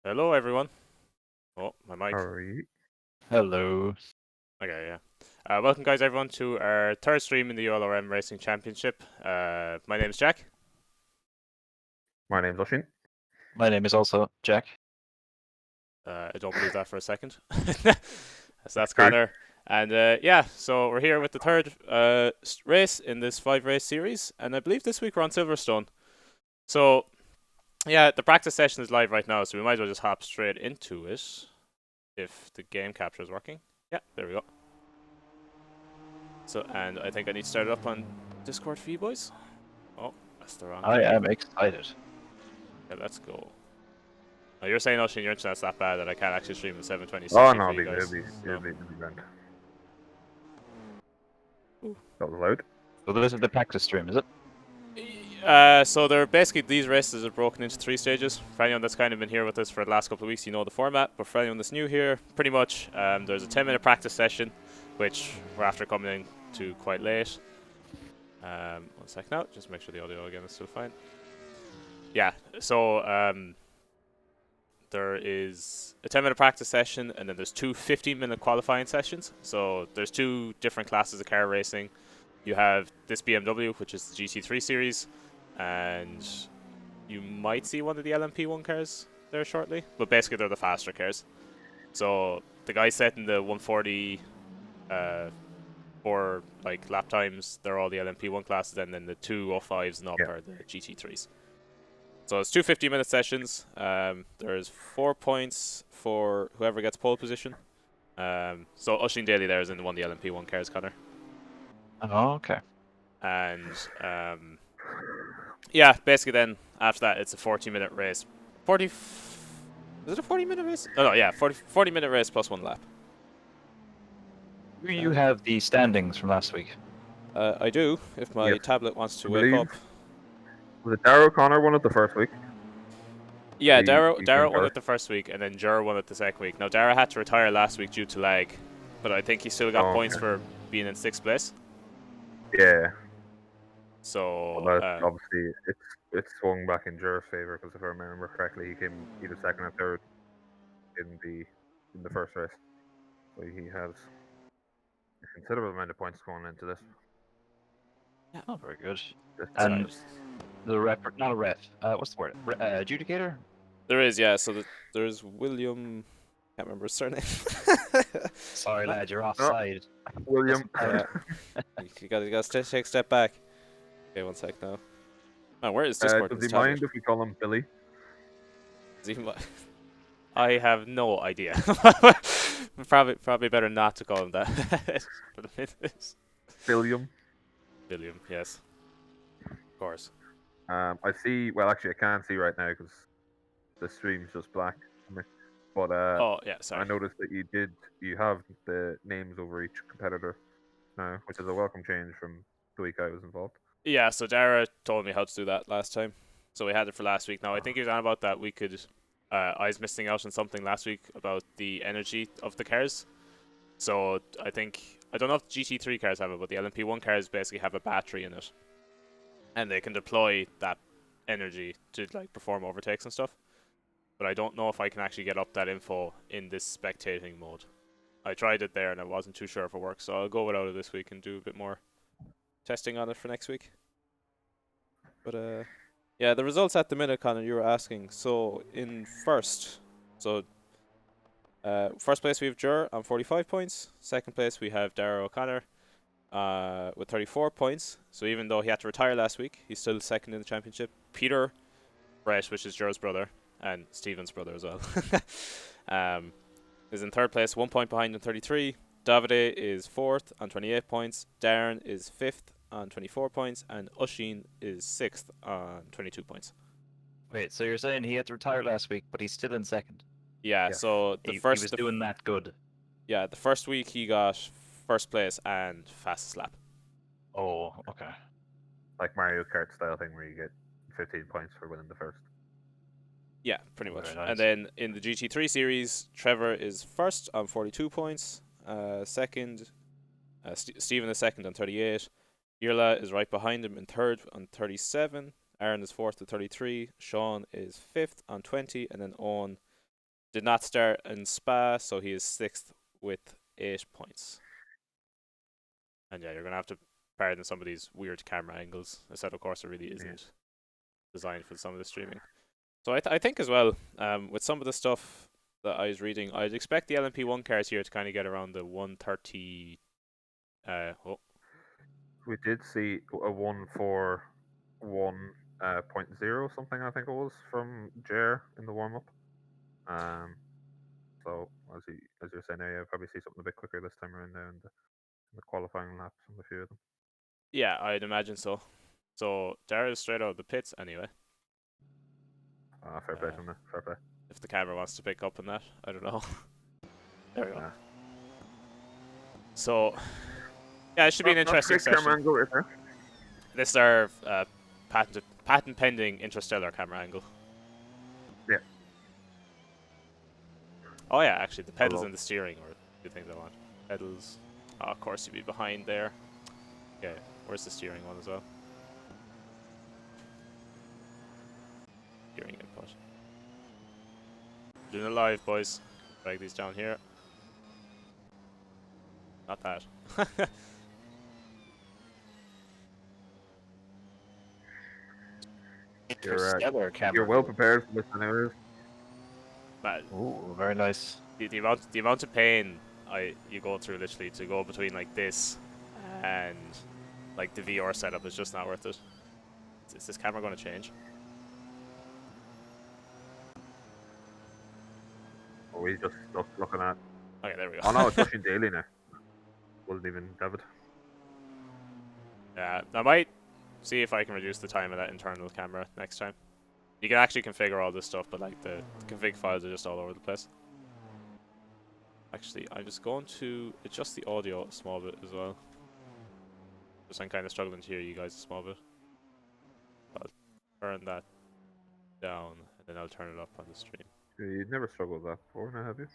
Hello, everyone. Oh, my mic. Alright. Hello. Okay, yeah. Welcome, guys, everyone, to our third stream in the ULRM Racing Championship. My name is Jack. My name's Oshin. My name is also Jack. I don't believe that for a second. So that's Connor. And yeah, so we're here with the third race in this 5-race series. And I believe this week we're on Silverstone. So, yeah, the practice session is live right now, so we might as well just hop straight into it if the game capture is working. Yeah, there we go. So, and I think I need to start it up on Discord for you boys. Oh, that's the wrong I thing. am excited. Okay, let's go. Oh, you're saying, Ocean, your internet's that bad that I can't actually stream the 720 Oh 60 no, for it'll you be, guys. it'll be grand. Ooh. That was loud. So this is the practice stream, is it? So they're basically, these races are broken into 3 stages. For anyone that's kind of been here with us for the last couple of weeks, you know the format. But for anyone that's new here, pretty much there's a 10-minute practice session, which we're after coming in to quite late. 1 sec now, just make sure the audio again is still fine. Yeah, so there is a 10-minute practice session, and then there's 2 15-minute qualifying sessions. So there's 2 different classes of car racing. You have this BMW, which is the GT3 series, and you might see one of the LMP1 cars there shortly. But basically, they're the faster cars. So the guys setting the 140 for like lap times, they're all the LMP1 classes, and then the 205s and up are the GT3s. So it's 2 50-minute sessions. There's 4 points for whoever gets pole position. So Ushing Daly there is in one of the LMP1 cars, Connor. Oh, okay. And yeah, basically then after that it's a 40-minute race. Is it a 40-minute race? Oh no, yeah, 40-minute race plus 1 lap. Do you have the standings from last week? I do, if my tablet wants to wake up. Was it Darrow Connor won it the first week? Yeah, He Darrow won first. it the first week, and then Jur won it the second week. Now, Darrow had to retire last week due to lag, but I think he still got points for being in 6th place. Yeah. So Well, obviously it swung back in Jur's favor because if I remember correctly, he came either second or third in the first race, so he has a considerable amount of points going into this. yeah, Oh, very good. this And the ref, not a ref. What's the word? Adjudicator. there is, yeah. So there's William. Can't remember his surname. Sorry, lad, you're offside. William. You gotta take a step back. Okay, 1 sec now. Man, where is Discord? Does he mind if we call him Billy? I have no idea. probably better not to call him that for the minute. William. William, yes, of course. I see. Well, actually, I can't see right now because the stream's just black. But oh yeah, sorry. I noticed that you have the names over each competitor now, which is a welcome change from the week I was involved. Yeah, so Dara told me how to do that last time, so we had it for last week. Now I think he was on about that we could. I was missing out on something last week about the energy of the cars. So I don't know if the GT3 cars have it, but the LMP1 cars basically have a battery in it, and they can deploy that energy to like perform overtakes and stuff. But I don't know if I can actually get up that info in this spectating mode. I tried it there and I wasn't too sure if it works, so I'll go without it this week and do a bit more testing on it for next week. But yeah, the results at the minute, Connor, you were asking. So in first place we have Jur on 45 points. Second place we have Dara O'Connor with 34 points. So even though he had to retire last week, he's still second in the championship. Peter Brett, which is Jur's brother, and Stephen's brother as well, is in third place, 1 point behind on 33. Davide is fourth on 28 points. Darren is fifth on 24 points, and Ushin is sixth on 22 points. Wait, so you're saying he had to retire last week, but he's still in second? Yeah, so he was doing that good. Yeah, the first week he got first place and fastest lap. Oh, okay. Like Mario Kart style thing where you get 15 points for winning the first. Yeah, pretty much. Nice. And then in the GT3 series, Trevor is first on 42 points. Second, Stephen is second on 38. Irla is right behind him in third on 37. Aaron is fourth at 33. Sean is fifth on 20. And then Owen Did not start in Spa, so he is 6th with 8 points. And yeah, you're going to have to pardon some of these weird camera angles. A setup course really isn't designed for some of the streaming. So I think as well, with some of the stuff that I was reading, I'd expect the LMP1 cars here to kind of get around the 130. We did see a 141.0 something, I think it was, from Jer in the warm up. So as you're saying, I'll probably see something a bit quicker this time around now in the qualifying laps from a few of them. Yeah, I'd imagine so. So Dara is straight out of the pits anyway. Fair play from there. Fair play. If the camera wants to pick up on that, I don't know. There we go. So yeah, it should be an interesting session. Camera angle, is there? This is our patent pending interstellar camera angle. Yeah. Oh yeah, actually the pedals and the steering are the things I want. Pedals. Oh, of course you'd be behind there. Okay, where's the steering one as well? Steering input. Doing it live, boys. Drag these down here. Not that. You're well prepared for this anyways. Ooh, very nice. The amount of pain you go through literally to go between like this and like the VR setup is just not worth it. Is this camera going to change? Oh, he's just stuck looking at. Okay, there we go. Oh no, it's pushing daily now. Wasn't even David. Yeah, I might see if I can reduce the time of that internal camera next time. You can actually configure all this stuff, but like the config files are just all over the place. Actually, I'm just going to adjust the audio a small bit as well. Just I'm kind of struggling to hear you guys a small bit. I'll turn that down, and then I'll turn it up on the stream. You've never struggled with that before, now have you?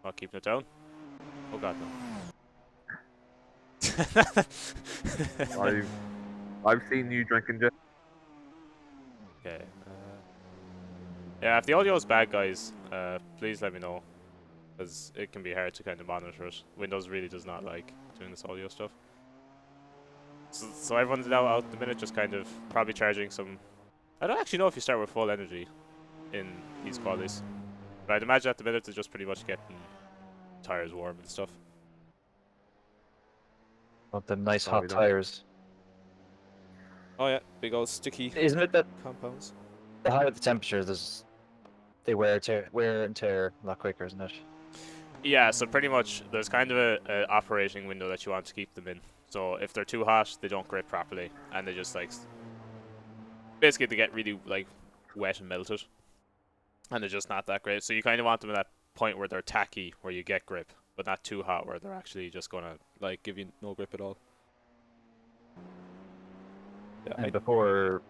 Not keeping it down? Oh god, no. I've seen you drinking just. Okay. Yeah, if the audio is bad, guys, please let me know, because it can be hard to kind of monitor it. Windows really does not like doing this audio stuff. So everyone's now out the minute, just kind of probably charging some. I don't actually know if you start with full energy in these qualities, but I'd imagine at the minute they're just pretty much getting tires warm and stuff. Want them nice hot tires. Oh yeah, big old sticky. Isn't it that compounds? The higher the temperature, they wear and tear a lot quicker, isn't it? Yeah, so pretty much there's kind of a operating window that you want to keep them in. So if they're too hot, they don't grip properly, and they just like basically they get really like wet and melted, and they're just not that great. So you kind of want them at that point where they're tacky, where you get grip, but not too hot where they're actually just gonna like give you no grip at all. Yeah, and before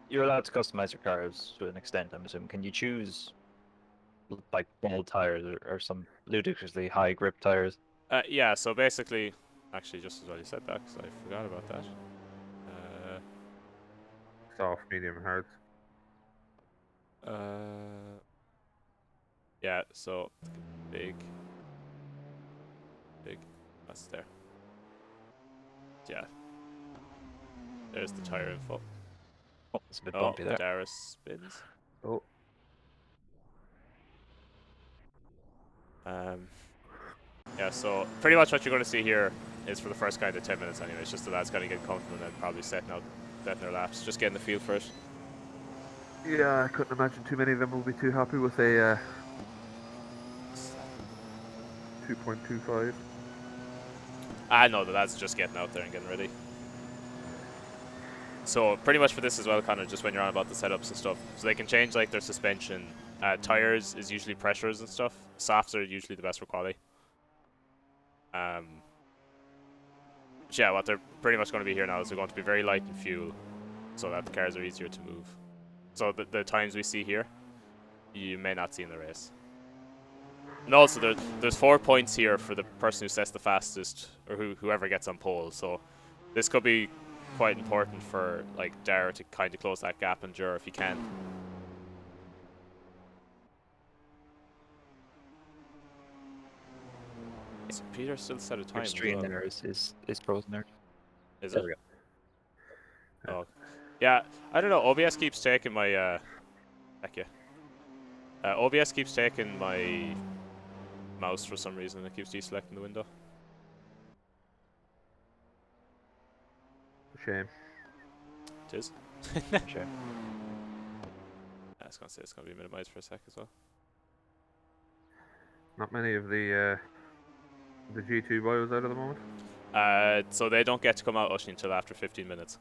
you're allowed to customize your cars to an extent, I'm assuming. Can you choose like bold tires or some ludicrously high grip tires? Yeah, so basically, actually, just as well you said that, because I forgot about that. Soft, medium, hard. Yeah, so big, that's there. Yeah, there's the tire info. Oh, it's a bit bumpy there. Dara spins. Oh. Yeah, so pretty much what you're going to see here is for the first kind of 10 minutes anyway. It's just the lads kind of getting comfortable and then probably setting their laps, just getting the feel for it. Yeah, I couldn't imagine too many of them will be too happy with a 2.25. No, the lads are just getting out there and getting ready. So pretty much for this as well, Connor, just when you're on about the setups and stuff, so they can change like their suspension. Tires is usually pressures and stuff. Softs are usually the best for quality. Yeah, what they're pretty much going to be here now is they're going to be very light in fuel, so that the cars are easier to move. So the times we see here, you may not see in the race. And also there's 4 points here for the person who sets the fastest, or whoever gets on pole. So this could be quite important for like Dara to kind of close that gap and Jur if he can. Peter still set a time Your as screen well. there is frozen there. Is There it? we go. Oh, yeah. I don't know. OBS keeps taking my heck yeah. OBS keeps taking my mouse for some reason. It keeps deselecting the window. Shame. It is. Sure. I was gonna say it's gonna be minimized for a sec as well. Not many of the G2 bios out at the moment. So they don't get to come out Ushin until after 15 minutes.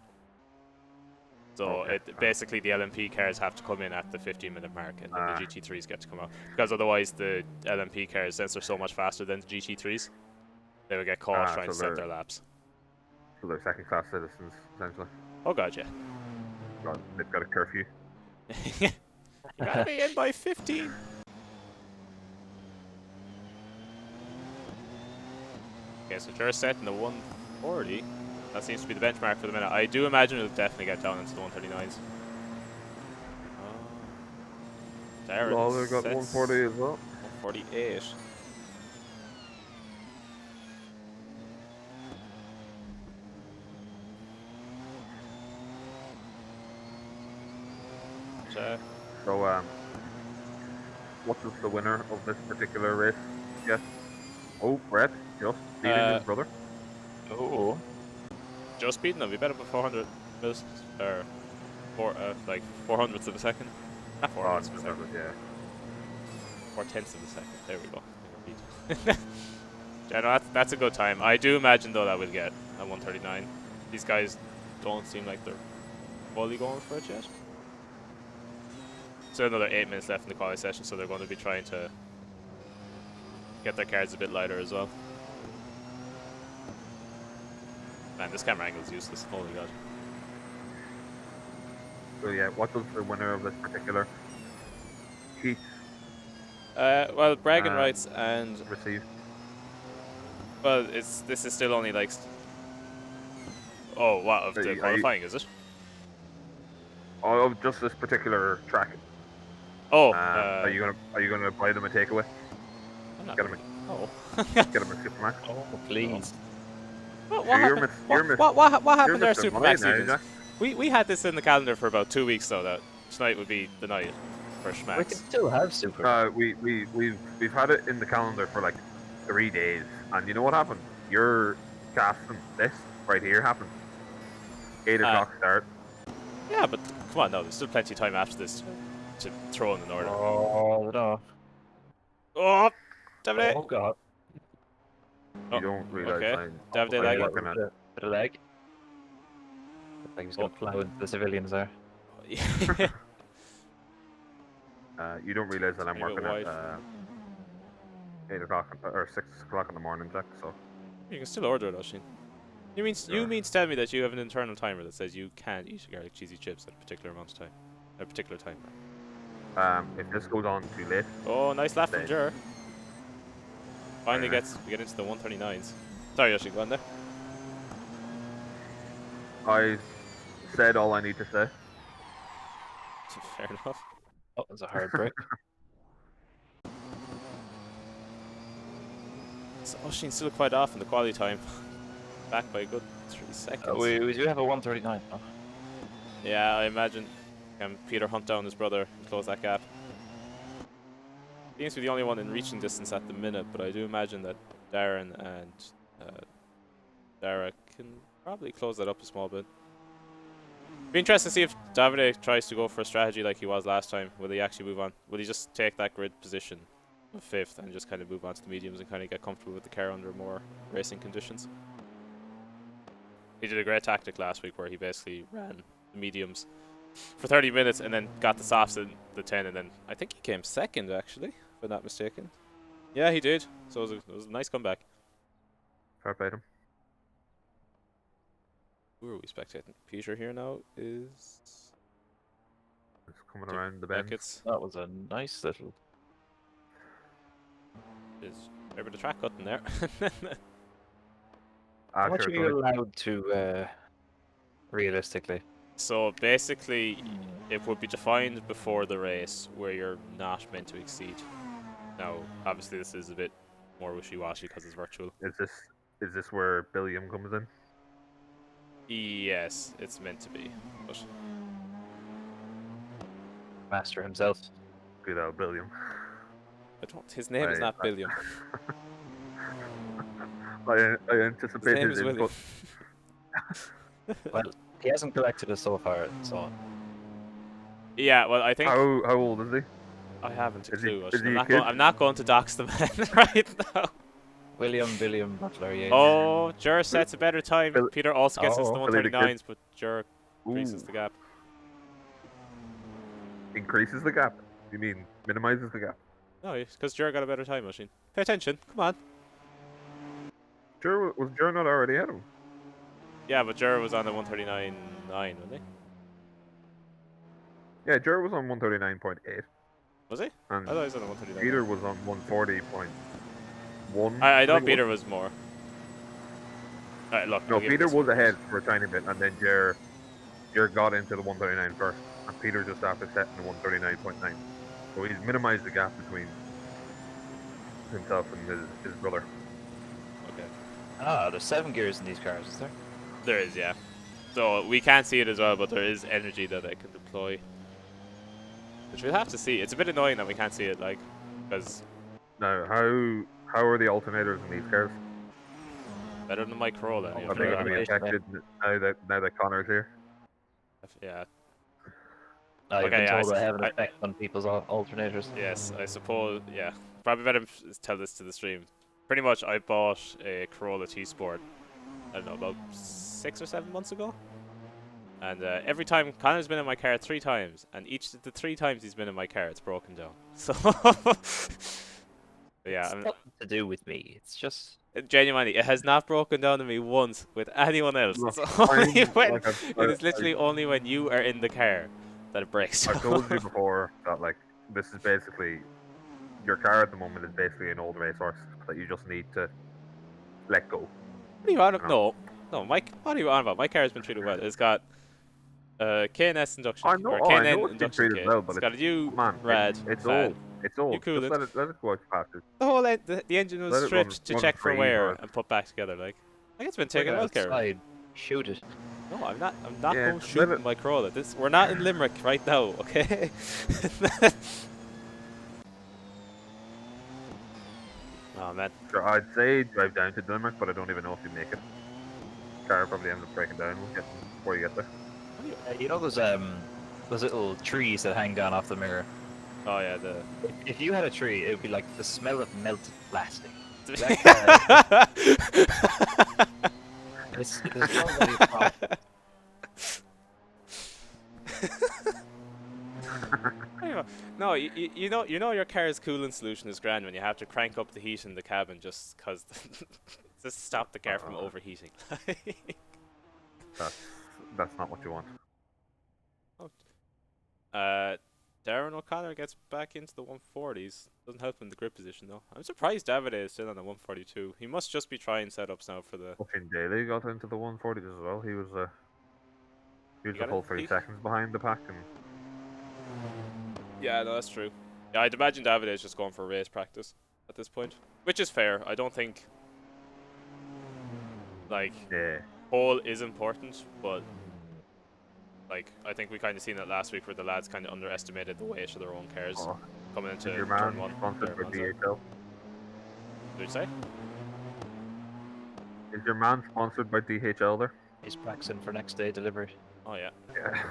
So Okay. basically the LMP cars have to come in at the 15-minute mark, and then the GT3s get to come out. Because otherwise the LMP cars, since they're so much faster than the GT3s, they would get caught trying to set their laps. So they're second-class citizens, essentially. Oh god, yeah. They've got a curfew. You gotta be in by 15. Okay, so Jer's setting the 140. That seems to be the benchmark for the minute. I do imagine it'll definitely get down into the 139s. Darren Lawler got 140 as well. 148. So, what does the winner of this particular race get? Oh, Brett, just beating his brother. Oh. Just beating them. We better put 400 mils, or like 400ths of a second. Not 400ths of a second. Yeah. 4/10ths of a second. There we go. Yeah, no, that's a good time. I do imagine though that we'll get a 139. These guys don't seem like they're fully going for it yet. So another 8 minutes left in the qualifying session, so they're going to be trying to get their cars a bit lighter as well. Man, this camera angle is useless. Holy god. So yeah, what does the winner of this particular heat well, bragging rights and receive? well, this is still only like. Oh, what of the qualifying is it? Oh, just this particular track. Oh, are you gonna buy them a takeaway? I'm not Get them really. Oh. get them a Supermax. Oh, please. What happened? What happened there, Supermax Stevens? We had this in the calendar for about 2 weeks, though. That tonight would be the night for Schmax. We can still have Super. We've had it in the calendar for like 3 days, and you know what happened? Your casting this right here happened. 8 o'clock start. Yeah, but come on, no, there's still plenty of time after this to throw in an order. Oh no! Oh, Davide. Oh god! You don't realize okay. Davide lag. Bit of lag. I think he's gonna plow into the civilians there. You don't realize that I'm working at 8 o'clock or 6 o'clock in the morning, Jack. So you can still order it, Oshin. You mean to tell me that you have an internal timer that says you can't eat garlic cheesy chips at a particular amount of time, at a particular time? if this goes on too late. Oh, nice lap from Jer. Finally we get into the 139s. Sorry, Yoshi, go on there. I said all I need to say. Fair enough. Oh, that's a hard break. So Oshin's still quite off in the quality time. Back by a good 3 seconds. We do have a 139. Oh. Yeah, I imagine. Can Peter hunt down his brother and close that gap? Seems to be the only one in reaching distance at the minute, but I do imagine that Darren and Dara can probably close that up a small bit. Be interesting to see if Davide tries to go for a strategy like he was last time. Will he actually move on? Will he just take that grid position of 5th and just kind of move on to the mediums and kind of get comfortable with the car under more racing conditions? He did a great tactic last week where he basically ran the mediums for 30 minutes and then got the softs in the 10, and then I think he came second actually, if I'm not mistaken. Yeah, he did. So it was a nice comeback. Fair play to him. Who are we spectating? Peter here now is. It's coming around the bend. That was a nice little. There's a bit of track cutting there. How much are you allowed to, realistically? So basically, it would be defined before the race where you're not meant to exceed. Now, obviously, this is a bit more wishy-washy because it's virtual. Is this where Billiam comes in? Yes, it's meant to be. But Master himself. Good old Billiam. I don't. His name is not Billiam. I His anticipate name his is William. input. Well, he hasn't collected us so far, so Yeah, well, I think How old is he? I haven't a Is he clue. is he a I'm kid? not going to dox the man right now. William Butler Yates. Oh, Jur sets a better time. Bill- Peter also gets into the Oh. Billy the kid. 139s, but Jur increases Ooh, the gap. increases the gap. You mean minimizes the gap? No, because Jur got a better time machine. Pay attention. Come on. Was Joe not already ahead of him? Yeah, but Jur was on the 139.9, wasn't he? Yeah, Joe was on 139.8, Was he? and I thought he was on the 139. Peter was on 140.1. I think thought it Peter was more. Alright, look. No, I'll give it Peter this was one. ahead for a tiny bit, and then Jer got into the 139 first, and Peter just after setting the 139.9. So he's minimized the gap between himself and his brother. Okay. Ah, there's 7 gears in these cars, is there? There is, yeah. So we can't see it as well, but there is energy that I can deploy. Which we'll have to see. It's a bit annoying that we can't see it, like, because Now, how are the alternators in these cars? better than my Corolla. Oh, Yeah, Are they going to be Yeah. affected now that Connor's here? yeah. I've Okay, been yeah, told I have an effect on people's alternators. yes, I suppose, yeah. Probably better tell this to the stream. Pretty much, I bought a Corolla T-Sport, I don't know, about 6 or 7 months ago. And every time, Connor's been in my car 3 times, and each of the 3 times he's been in my car, it's broken down. So, yeah, It's nothing to do with me. It's just genuinely, it has not broken down on me once with anyone else. Look, It's only when, like it is literally only when you are in the car that it breaks I've told you down. before that like this is basically your car at the moment is basically an old racehorse that you just need to let go. What are you on about? No. No, Mike. What are you on about? My car has been treated well. It's got K&S induction, I know, or I K&N know it's been induction treated kit. well, It's but got a new man, rad it's fan, old. It's new old. Just coolant. let it go out past it. The whole the engine was Let it stripped to run check for free wear for and put back together. Like it's been bring taken it well care of. outside, shoot it. No, I'm not. I'm not Yeah, going just let shooting it. my Corolla. We're not in Limerick right now, okay? Oh man. Sure, I'd say drive down to Limerick, but I don't even know if you make it. Car probably ends up breaking down before you get there. You know those little trees that hang down off the mirror. Oh yeah, If you had a tree, it would be like the smell of melted plastic. the. It's probably a problem. No, you know your car's coolant solution is grand when you have to crank up the heat in the cabin just because just stop the car from overheating. That's not what you want. Darren O'Connor gets back into the 140s. Doesn't help in the grip position though. I'm surprised Davide is still on the 142. He must just be trying setups now for the. Fucking Daly got into the 140s as well. He was a got full it? 3 seconds behind the pack, and Yeah, no, that's true. Yeah, I'd imagine Davide is just going for race practice at this point, which is fair. I don't think like yeah. pole is important, but like I think we kind of seen that last week where the lads kind of underestimated the weight of their own cars Oh, coming into is your turn man 1. sponsored by DHL? Did you say? Is your man sponsored by DHL there? He's practicing for next day delivery. Oh yeah. Yeah.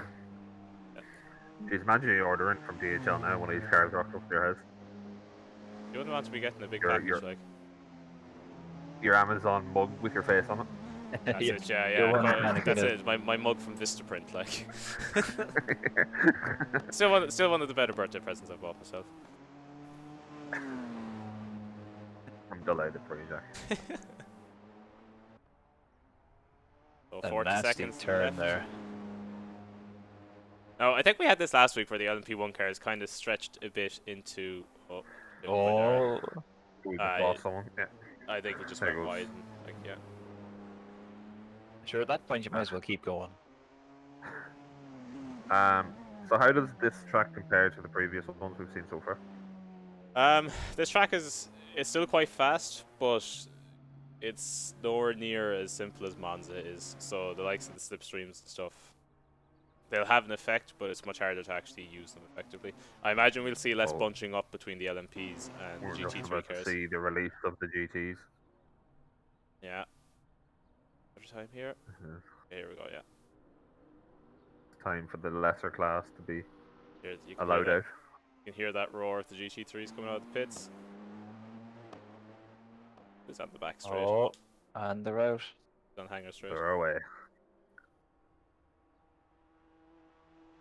Jeez, imagine you ordering from DHL now, one of these cars rocks up to your house. You wouldn't want to be getting a big Your- package your- like. Your Amazon mug with your face on it. That's Yeah. it, yeah, You're yeah. one no, man that's again. it. My mug from Vistaprint, like. still one of the better birthday presents I've bought myself. I'm delighted for you, Jack. So A 40 nasty seconds turn left. there. No, I think we had this last week where the LMP1 cars kind of stretched a bit into. Oh. didn't quite there. Oh, We just lost someone. Yeah. I think it just There went goes. wide. And, like, yeah. sure. At that point, you might as well keep going. So how does this track compare to the previous ones we've seen so far? This track is it's still quite fast, but it's nowhere near as simple as Monza is. So the likes of the slipstreams and stuff, they'll have an effect, but it's much harder to actually use them effectively. I imagine we'll see less Oh. bunching up between the LMPs and We're the just GT3 about to cars. see the release of the GTs. Yeah. Every time here. Mhm. Okay, here we go. Yeah. It's time for the lesser class to be Here, you can allowed hear that. out. You can hear that roar of the GT3s coming out of the pits. Who's on the back straight? Oh, and they're out. He's on hanger straight. They're away.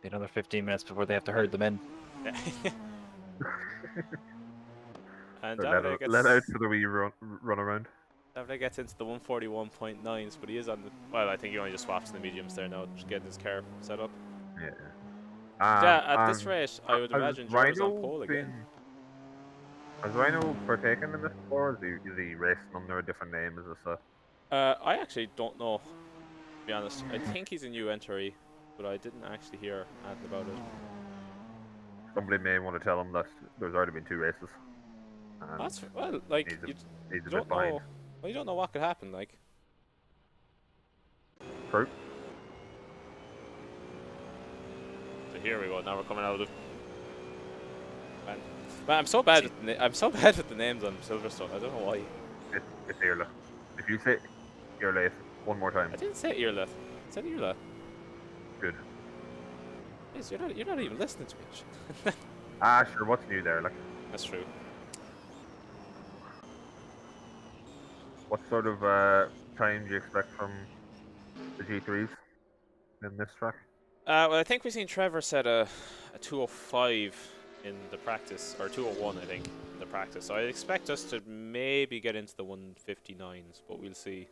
Be another 15 minutes before they have to herd them in. And They're Davide gets, let out for the wee run around. Davide gets into the 141.9s, but he is on the. Well, I think he only just swapped to the mediums there now, just getting his car set up. Yeah. Yeah, at this rate, I would has imagine Joe's on Rhino pole again. Has Rhino partaken in this before? Is he racing under a different name? Is this a... I actually don't know, to be honest. I think he's a new entry, but I didn't actually hear anything about it. Somebody may want to tell him that there's already been 2 races. And That's well, like he's a don't bit behind. know. Well, you don't know what could happen. Like, True. so here we go. Now we're coming out of. Man, I'm so bad. I'm so bad with the names on Silverstone. I don't know why. It's Irla. If you say you're late one more time, I didn't say Irla. I said Irla. good. Yes, you're not even listening to me. Sure. What's new there? Like, That's true. what sort of time do you expect from the G3s in this track? Well, I think we've seen Trevor set a 205 in the practice, or 201, I think, in the practice. So I expect us to maybe get into the 159s, but we'll see.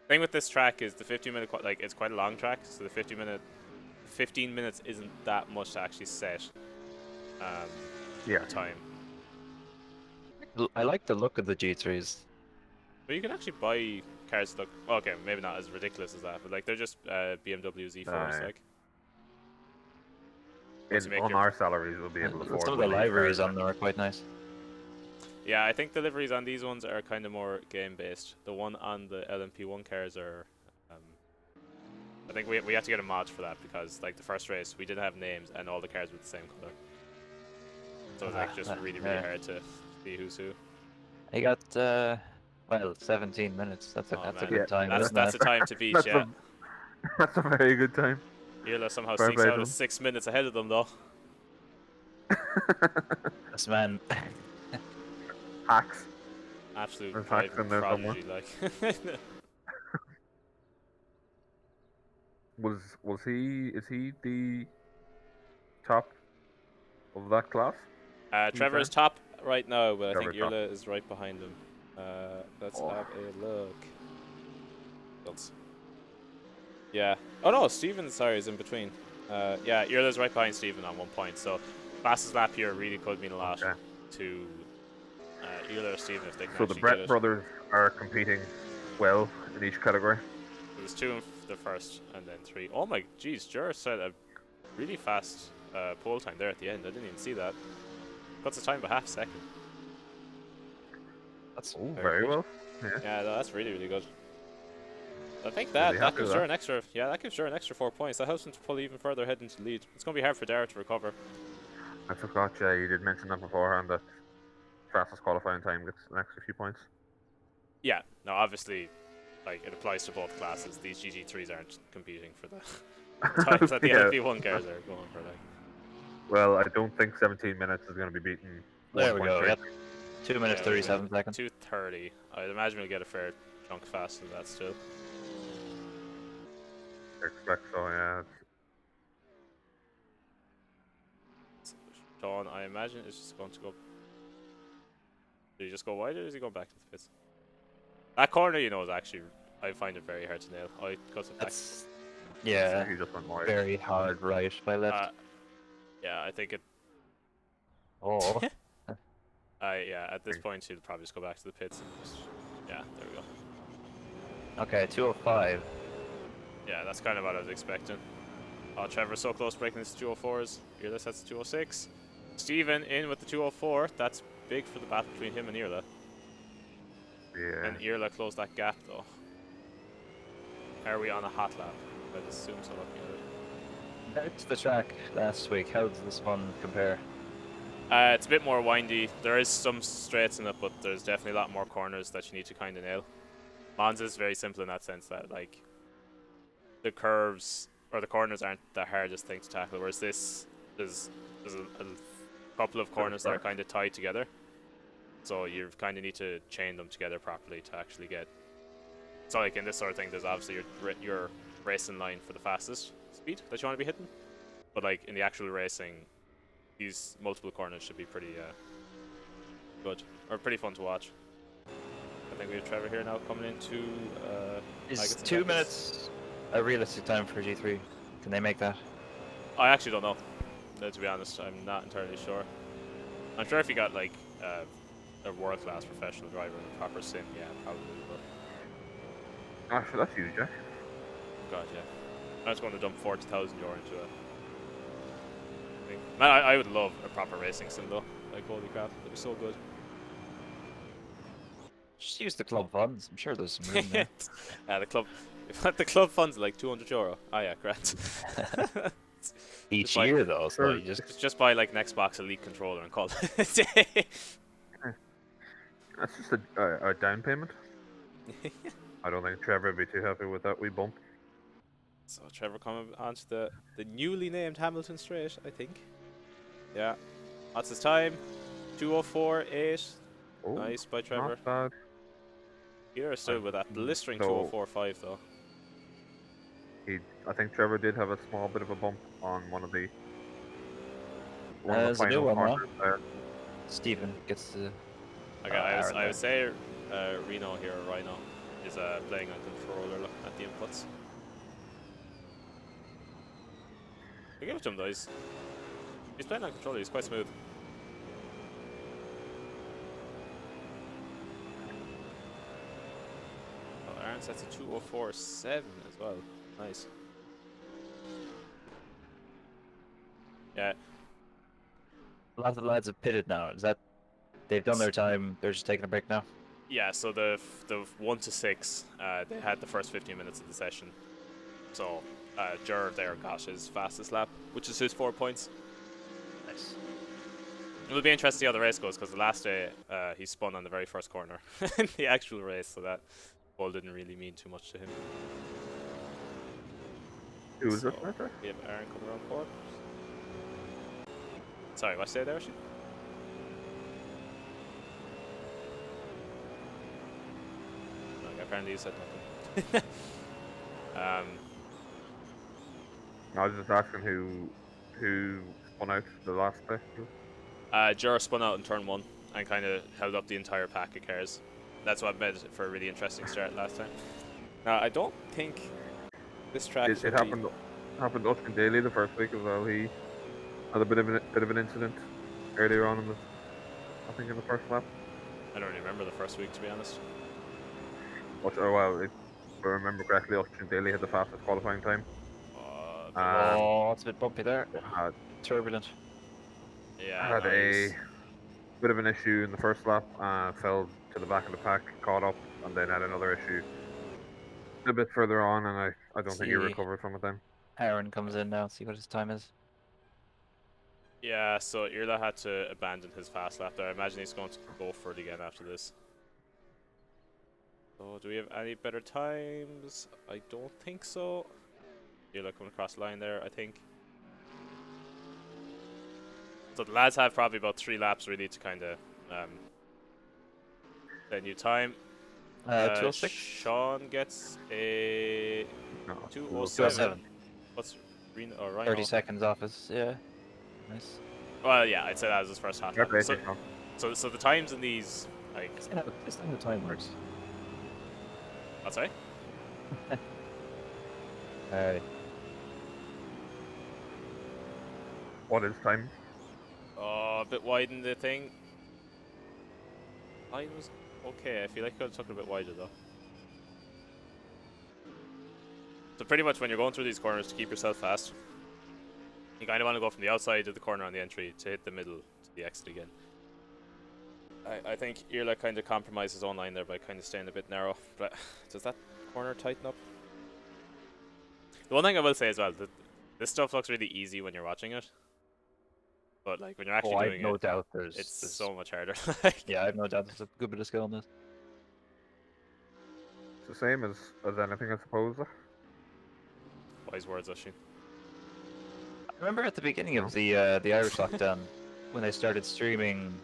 The thing with this track is the 15-minute, like, it's quite a long track, so the 15 minutes isn't that much to actually set time. I like the look of the G3s. But you can actually buy cars that look, okay, maybe not as ridiculous as that, but like they're just BMW Z4s, like. On our salaries, we'll be able to afford Some of the one of these liveries cars. on them are quite nice. Yeah, I think the liveries on these ones are kind of more game based. The one on the LMP1 cars are. I think we have to get a mod for that because like the first race we didn't have names and all the cars were the same color. So it's like just really hard to see who's who. He got well 17 minutes. That's a good time. That's a time to beat. Yeah. That's a very good time. Irla somehow Fair sneaks play out to of him. 6 minutes ahead of them though. This man. Hacks. Absolute There's hacks driving in there somewhere. prodigy, like. Is he the top of that class? Trevor's top right now, but I think Trevor's top. Irla is right behind him. Let's have a look. Yeah. Oh no, Steven, sorry, is in between. Yeah, Irla's right behind Steven on 1 point. So fastest lap here really could mean a lot to Irla or Steven if they can So the actually Brett get it. brothers are competing well in each category. There was 2 in the first and then 3. Oh my jeez, Jur set a really fast pole time there at the end. I didn't even see that. What's the time? By half a second. That's Very good. well. Yeah, no, that's really good. I think that gives Jur an extra. Yeah, that gives Jur an extra 4 points. That helps him to pull even further ahead into the lead. It's going to be hard for Dara to recover. I forgot, you did mention that beforehand, that fastest qualifying time gets an extra few points. Yeah, no, obviously, like it applies to both classes. These GG3s aren't competing for the times that the LP1 cars are going for. Like, well, I don't think 17 minutes is going to be beaten. There we go. Yep. 2 minutes 37 seconds. 2:30. I'd imagine we'll get a fair chunk faster than that still. I expect so, yeah. Sean, I imagine it's just going to go. Did he just go wide or is he going back to the pits? That corner, you know, is actually, I find it very hard to nail. I cut it back. That's, yeah, He just went wide. very hard right by left. Yeah, I think it. Oh. Yeah, at this point he'll probably just go back to the pits and just. Yeah, there we go. Okay, 205. Yeah, that's kind of what I was expecting. Oh, Trevor's so close breaking into 204s. Irla sets 206. Steven in with the 204. That's big for the battle between him and Irla. Yeah. And Irla closed that gap though. Are we on a hot lap? I'd assume so looking at it. Compared to the track last week, how does this one compare? It's a bit more windy. There is some straights in it, but there's definitely a lot more corners that you need to kind of nail. Monza is very simple in that sense that like the curves or the corners aren't the hardest thing to tackle, whereas this there's a couple of corners that are kind of tied together, so you kind of need to chain them together properly to actually get. So like in this sort of thing, there's obviously your racing line for the fastest speed that you want to be hitting, but like in the actual racing, these multiple corners should be pretty good or pretty fun to watch. I think we have Trevor here now coming into. Is 2 minutes a realistic time for G3? Can they make that? I actually don't know. To be honest, I'm not entirely sure. I'm sure if you got like a world-class professional driver in a proper sim, yeah, probably. But Actually, that's you, Jack. God, yeah, I was going to dump 40,000 euro into it. Man, I would love a proper racing sim though. Like holy crap, it'd be so good. Just use the club funds. I'm sure there's some room there. The club. The club funds are like 200 euro. Oh yeah, grand. Each buy- year though, so you Just buy like an Xbox Elite controller and call it a day. That's just a down payment. I don't think Trevor would be too happy with that wee bump. So Trevor coming onto the newly named Hamilton Straight, I think. Yeah. What's his time? 2:04.8. Oh, Nice by Trevor. not bad. Peter is still with that blistering though- 2:04.5 though. I think Trevor did have a small bit of a bump on one of the there's a new final one now. corners there. Stephen gets the. Okay, I would say Reno here, or Rhino, is playing on controller looking at the inputs. I give it to him though, he's playing on controller, he's quite smooth. Oh, Aaron sets a 2:04.7 as well. Nice. Yeah. A lot of the lads have pitted now. Is that they've done their time? They're just taking a break now. Yeah, so the 1 to 6, they had the first 15 minutes of the session. So Ger there got his fastest lap, which is his 4 points. Nice. It'll be interesting to see how the race goes because the last day he spun on the very first corner in the actual race, so that ball didn't really mean too much to him. Who was So, this matter? we have Aaron coming around forward. Sorry, what say there, actually? No, apparently you said nothing. I was just asking who spun out the last day. Jura spun out in turn 1 and kind of held up the entire pack of cars. That's what made it for a really interesting start last time. Now, I don't think this track It happened to Austin Daly the first week as well. He had a bit of an incident earlier on in the, I think in the first lap. I don't really remember the first week, to be honest. If I remember correctly, Austin Daly had the fastest qualifying time. Oh, it's a bit bumpy there. Had, Turbulent. Yeah, had nice. a bit of an issue in the first lap, fell to the back of the pack, caught up, and then had another issue a bit further on, and I don't think he See. recovered from it then. Aaron comes in now. See what his time is. Yeah, so Irla had to abandon his fast lap there. I imagine he's going to go for it again after this. So, do we have any better times? I don't think so. Irla coming across the line there, I think. So the lads have probably about 3 laps really to kind of set new time. 206. Sean gets a No, 2:07. What's Reno or Rhino? 30 seconds off his. Yeah. Nice. Well, yeah, I'd say that was his first hot lap. Fair play, So the times in these, like, It's not how time works. what's that? Alright. What is time? Oh, a bit wide in the thing. Line was okay. I feel like I could have took it a bit wider though. So pretty much when you're going through these corners to keep yourself fast, you kind of want to go from the outside of the corner on the entry to hit the middle to the exit again. I think Irla kind of compromised his own line there by kind of staying a bit narrow. But does that corner tighten up? The one thing I will say as well, that this stuff looks really easy when you're watching it. But like when you're actually I have doing no it, doubt it's there's so much harder. Like, yeah, I have no doubt there's a good bit of skill in this. It's the same as anything, I suppose. wise words, Oisin. I remember at the beginning No. of the Irish lockdown when they started streaming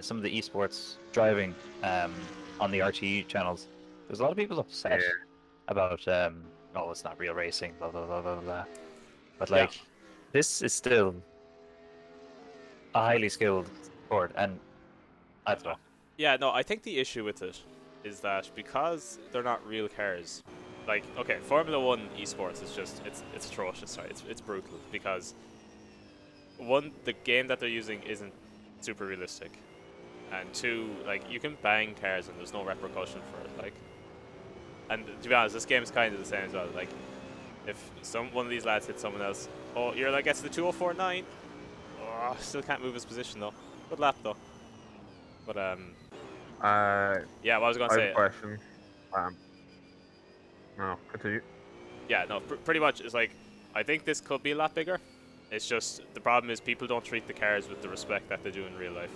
some of the esports driving on the RTE channels. There's a lot of people upset Yeah. about oh, it's not real racing, blah blah blah blah blah. But Yeah. like, this is still a highly skilled sport, and I don't know. Yeah, no, I think the issue with it is that because they're not real cars, like, okay, Formula 1 esports is just, it's atrocious, right? It's brutal because, one, the game that they're using isn't super realistic, and two, like, you can bang cars and there's no repercussion for it, like, and to be honest, this game is kind of the same as well, like, if one of these lads hits someone else, oh, you're like, gets the 2049, oh, still can't move his position though. Good lap though. But, yeah, what I was going to I have say. a question. No, continue. Yeah, no, pretty much. It's like, I think this could be a lot bigger. It's just the problem is people don't treat the cars with the respect that they do in real life.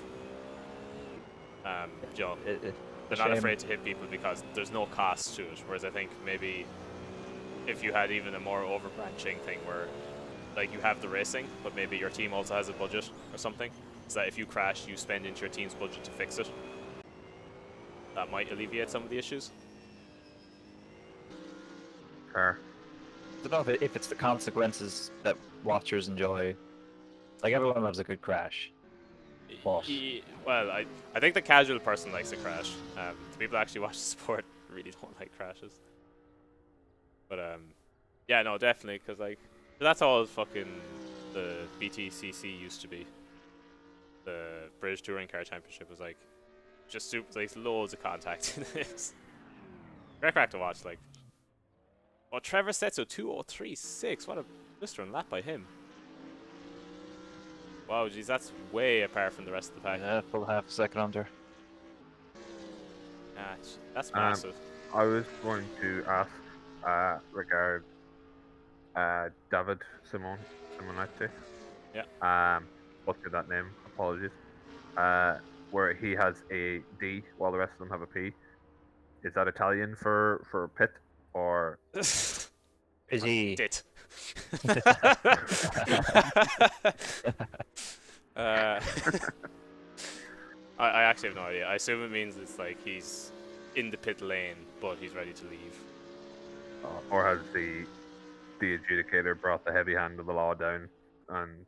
You know, they're not afraid to hit people because there's no cost to it. Whereas I think maybe if you had even a more overbranching thing where, like, you have the racing, but maybe your team also has a budget or something, so that if you crash, you spend into your team's budget to fix it. That might alleviate some of the issues. Fair. I don't know if it's the consequences that watchers enjoy. Like, everyone loves a good crash. But Well, I think the casual person likes a crash. The people that actually watch the sport really don't like crashes. But yeah, no, definitely, because like that's all fucking the BTCC used to be. The British Touring Car Championship was like just super, like loads of contact in this. Great crack to watch, like. Oh, Trevor Setso 2036. What a blistering lap by him. Wow, geez, that's way apart from the rest of the pack. yeah, full half a second under. Yeah, that's massive. I was going to ask regard David Simonetti. Yeah. Butchered that name. Apologies. Where he has a D while the rest of them have a P. Is that Italian for pit or? Is he? Dit. I actually have no idea. I assume it means it's like he's in the pit lane, but he's ready to leave. Or has the adjudicator brought the heavy hand of the law down, and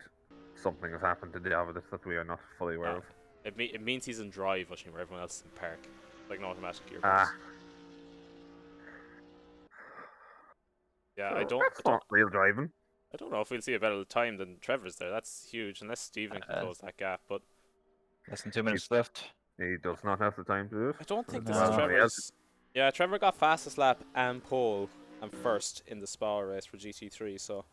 something has happened to David that we are not fully aware of? It means he's in drive, where everyone else is in park, like an automatic gearbox. Yeah, So that's not real driving. I don't know if we'll see a better time than Trevor's there. That's huge, unless Stephen can close that gap. But Less than 2 minutes left. He does not have the time to do it. I don't think this No. is Trevor's. Yeah, Trevor got fastest lap and pole and first in the Spa race for GT3. So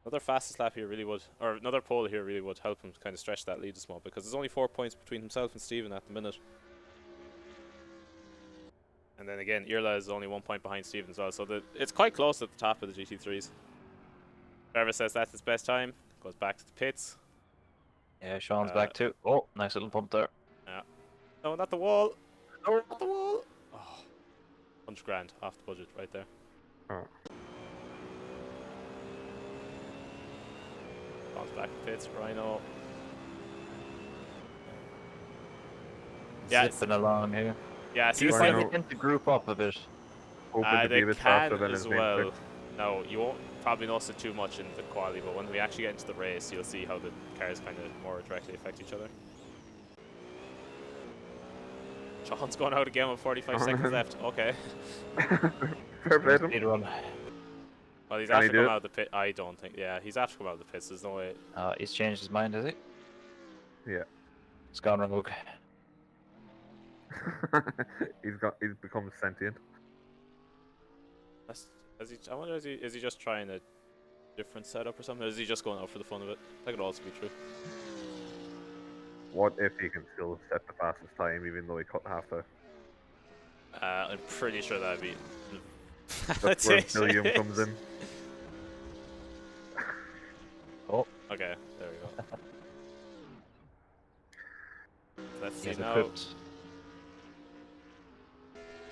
another fastest lap here really would, or another pole here really would help him to kind of stretch that lead a small, because there's only 4 points between himself and Stephen at the minute. And then again, Irla is only 1 point behind Stephen as well, so it's quite close at the top of the GT3s. Trevor says that's his best time, goes back to the pits. Yeah, Sean's back too. Oh, nice little pump there. Yeah. No, not the wall. No, not the wall. Oh, 100 grand off the budget right there. Oh. Bounce back to pits, Rhino. Yeah, Zipping along here. Yeah, see, Do you this find time they tend to group up a bit? Hoping to be they a bit faster can than as his well. namesake. No, you won't probably notice it too much in the quali, but when we actually get into the race, you'll see how the cars kind of more directly affect each other. Sean's going out again with 45 seconds left. Okay. Fair play to him. Speed run. Well, he's Can after he do coming it? out of the pit. I don't think. Yeah, he's after coming out of the pits. There's no way. He's changed his mind, has he? Yeah. It's gone rogue. He's become sentient. I wonder, is he just trying a different setup or something? Or is he just going out for the fun of it? That could also be true. what if he can still set the fastest time even though he cut half the? I'm pretty sure that'd be. That's where Billiam comes in. Oh, Okay, there we go. Let's see he's now. equipped.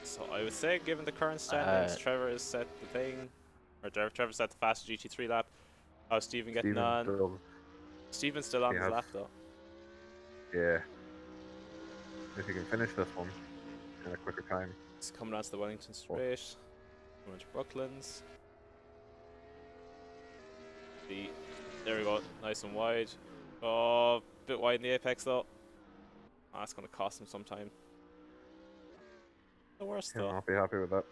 So I would say, given the current standings, Trevor has set the thing, or Trevor set the fastest GT3 lap. How's Stephen getting on? Stephen's still on his lap though. Yeah. If he can finish this one in a quicker time. It's coming onto the Wellington Straight. Coming to Brooklands. There we go, nice and wide. Oh, a bit wide in the apex though. Oh, that's going to cost him some time. The worst though. I'll not be happy with that.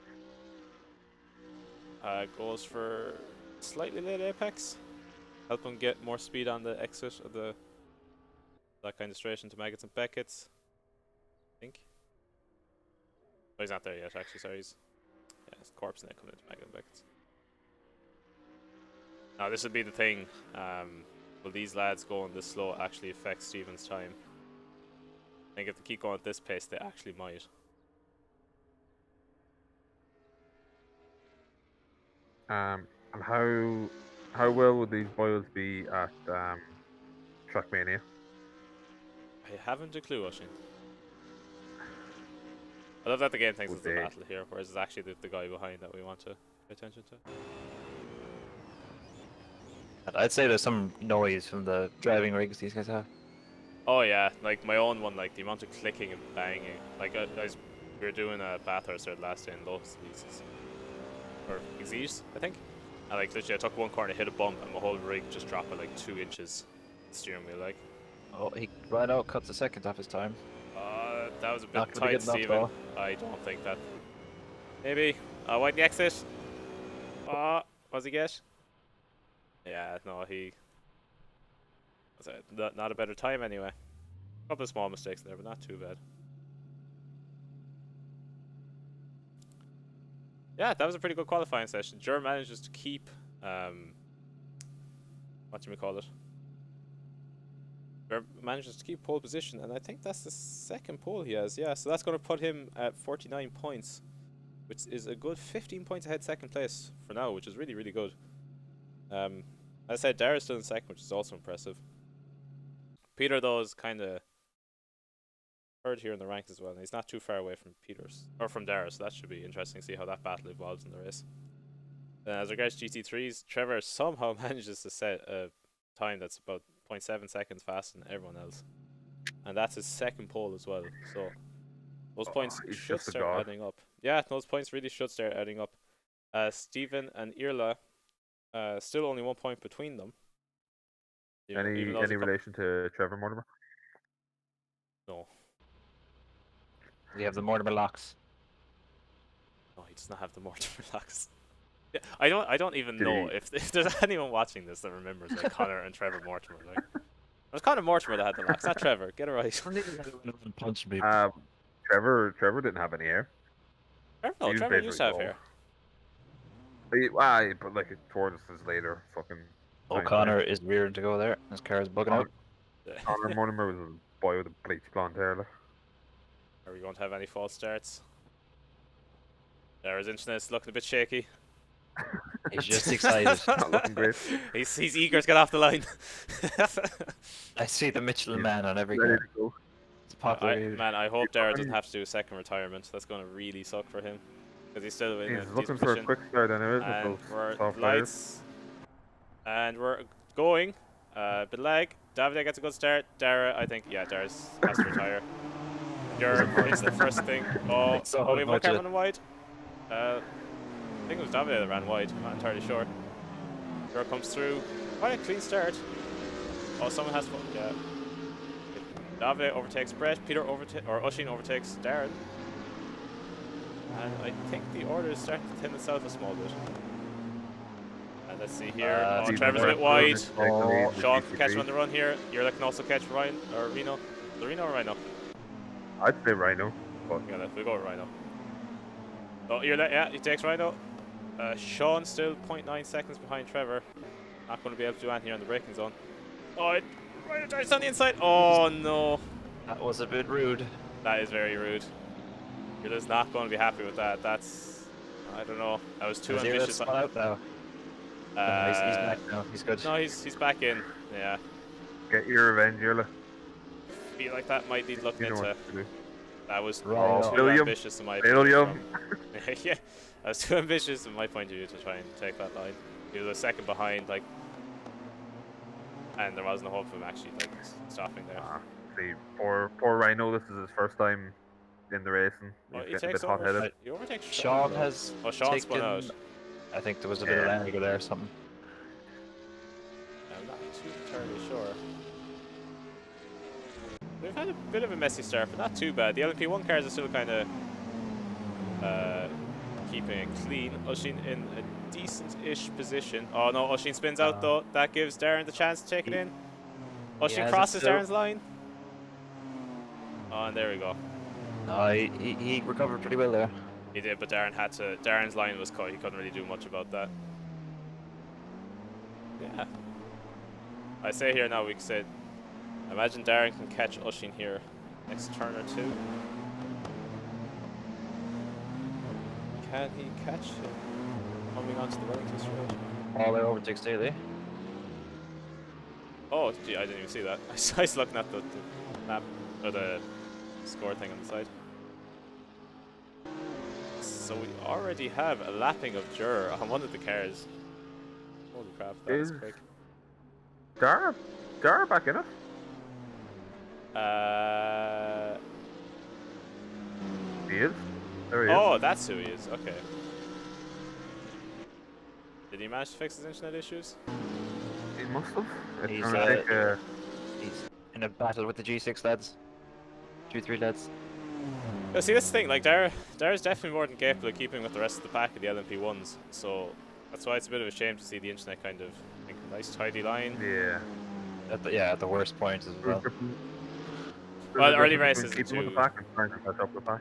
Goes for slightly late apex. Help him get more speed on the exit of that kind of straight into Maggots and Beckett's. I think. Oh, he's not there yet actually, sorry. It's Corpse and then coming into Maggots and Beckett's. Now this would be the thing. Will these lads going this slow actually affect Stephen's time? I think if they keep going at this pace, they actually might. And how well would these boys be at Trackmania? I haven't a clue, Oisin. I love that the game thinks it's a battle here, whereas it's actually the guy behind that we want to pay attention to. I'd say there's some noise from the driving rigs these guys have. Oh yeah, like my own one, like the amount of clicking and banging. Like we were doing a Bathurst there last day in Lowe's, or Exige, I think. And like literally I took one corner, hit a bump, and my whole rig just dropped by like 2 inches. The steering wheel, like. Oh, he right out cuts a second off his time. That was a bit Not tight, Stephen. I don't think that. Maybe. Wide the exit. What does he get? Yeah, no, he. Not a better time anyway. A couple of small mistakes there, but not too bad. Yeah, that was a pretty good qualifying session. Jer manages to keep, what do we call it? Jer manages to keep pole position, and I think that's the second pole he has. Yeah, so that's going to put him at 49 points, which is a good 15 points ahead second place for now, which is really, really good. As I said, Dara's still in second, which is also impressive. Peter, though, is kind of third here in the ranks as well, and he's not too far away from Peter's or from Dara, so that should be interesting to see how that battle evolves in the race. As regards GT3s, Trevor somehow manages to set a time that's about 0.7 seconds faster than everyone else, and that's his second pole as well. So those points should start adding up. Yeah, those points really should start adding up. Stephen and Irla, still only 1 point between them. Any relation to Trevor Mortimer? No. We have the Mortimer locks. No, he does not have the Mortimer locks. Yeah, I don't even know if there's anyone watching this that remembers like Connor and Trevor Mortimer. Like, it was Connor Mortimer that had the locks, not Trevor. Get it right. Punch me. Trevor didn't have any hair. No, Trevor used to have hair. But like towards his later fucking. O'Connor is rearing to go there. His car is bugging out. Connor Mortimer was a boy with a bleached blonde hair. Like. Are we going to have any false starts? His internet's looking a bit shaky. He's just excited. Not looking great. He's eager to get off the line. I see the Michelin man on every car. It's popular. Man, I hope Dara doesn't have to do a second retirement. That's going to really suck for him. Because he's still in a looking for a quick start anyways. And we're lights. And we're going. Bit lag. Davide gets a good start. Dara, I think, yeah, Dara has to retire. It's the first thing. We have one car running wide. I think it was Davide that ran wide. I'm not entirely sure. Dara comes through. Quite a clean start. Someone has fun. Yeah. Davide overtakes Brett. Oisin overtakes Darren. And I think the order is starting to thin itself a small bit. And let's see here. Trevor's a bit wide. Sean can catch him on the run here. Yerla can also catch Ryan or Reno. Is it Reno or Rhino? I'd say Rhino. But yeah, we'll go with Rhino. Yerla, yeah, he takes Rhino. Sean still 0.9 seconds behind Trevor. Not going to be able to do anything here in the braking zone. Oh, right, it's on the inside. Oh no, That was a bit rude. that is very rude. You're just not going to be happy with that. That's, I don't know. That was too Is he ambitious. spun out now? No, he's back now. He's good. No, he's back in. Yeah, Get your revenge, Yola. feel like that might need looking You know into. what to do. That was Right. too William. ambitious in my opinion. William. Yeah, that was too ambitious in my point of view to try and take that line. He was a second behind, like, and there wasn't a hope of him actually like stopping there. See, poor Rhino. This is his first time in the racing. Oh, He's he getting a takes bit over. hot-headed. He overtakes Sean though. has Oh, Sean spun out. taken. I think there was a bit of anger there or something. I'm not too entirely sure. We've had a bit of a messy start, but not too bad. The LMP1 cars are still kind of keeping it clean. Oshin in a decent-ish position. Oh no, Oshin spins out though. That gives Darren the chance to take it in. Oshin crosses Darren's line. Oh, and there we go. No, he recovered pretty well there. He did, but Darren had to. Darren's line was cut. He couldn't really do much about that. Yeah. I say here now, we can say, imagine Darren can catch Oshin here next turn or two. Can he catch him coming onto the Wellington straight? All there overtakes Daly. Oh, gee, I didn't even see that. I was looking at the map, or the score thing on the side. So we already have a lapping of Jur on one of the cars. Holy crap, that was quick. Dara back in it? He is? There he is. Oh, that's who he is. Okay. Did he manage to fix his internet issues? He must have. It's He's, gonna take, He's in a battle with the G6 lads. G3 lads. Yeah, see, that's the thing. Like, Dara's definitely more than capable of keeping with the rest of the pack of the LMP1s. So that's why it's a bit of a shame to see the internet kind of make a nice tidy line. yeah. At the worst points as well. Well, early races Keep too. him with the pack and trying to catch up with the pack.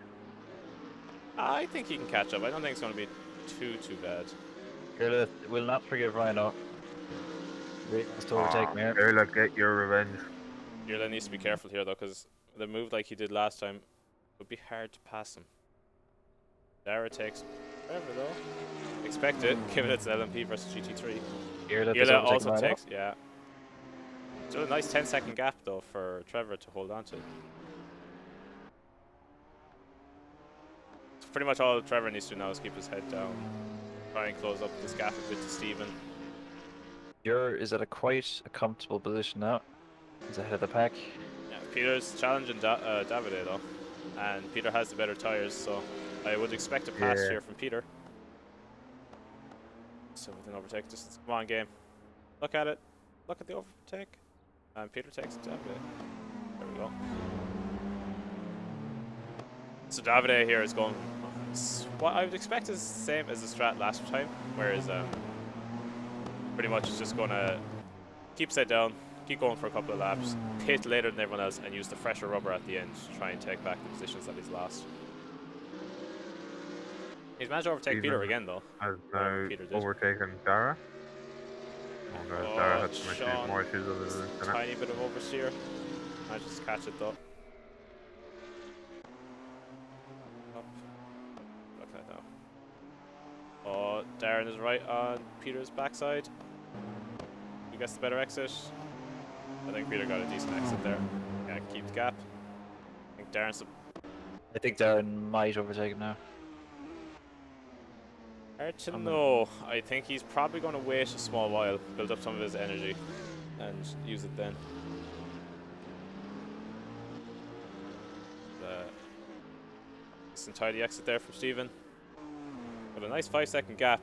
I think he can catch up. I don't think it's going to be too bad. Girla will not forgive Rhino. Really has to overtake me here. Girla, get your revenge. Irla needs to be careful here though, because the move like he did last time would be hard to pass him. Dara takes forever though. Expect it, given it's LMP versus GT3. Irla also takes, yeah. Still a nice 10-second gap though for Trevor to hold on to. So pretty much all Trevor needs to do now is keep his head down. Try and close up this gap a bit to Steven. Jur is at quite a comfortable position now. He's ahead of the pack. Yeah, Peter's challenging Davide though. And Peter has the better tyres, so I would expect a pass here from Peter. So within overtake distance. Come on, game. Look at it. Look at the overtake. And Peter takes Davide. There we go. So Davide here is going. What I would expect is the same as the strat last time, whereas pretty much it's just going to keep set down, keep going for a couple of laps, pit later than everyone else, and use the fresher rubber at the end to try and take back the positions that he's lost. He's managed to overtake Peter again, though. Has now overtaken Dara. Oh, no, Dara had some issues, more issues other than that. Tiny bit of oversteer. Manages to catch it, though. Up. Look at that now. Oh, Darren is right on Peter's backside. Who gets the better exit? I think Peter got a decent exit there. Yeah, keep the gap. I think Darren might overtake him now. Hard to know. I think he's probably going to wait a small while, build up some of his energy, and use it then. Decent tidy exit there from Steven. With a nice 5-second gap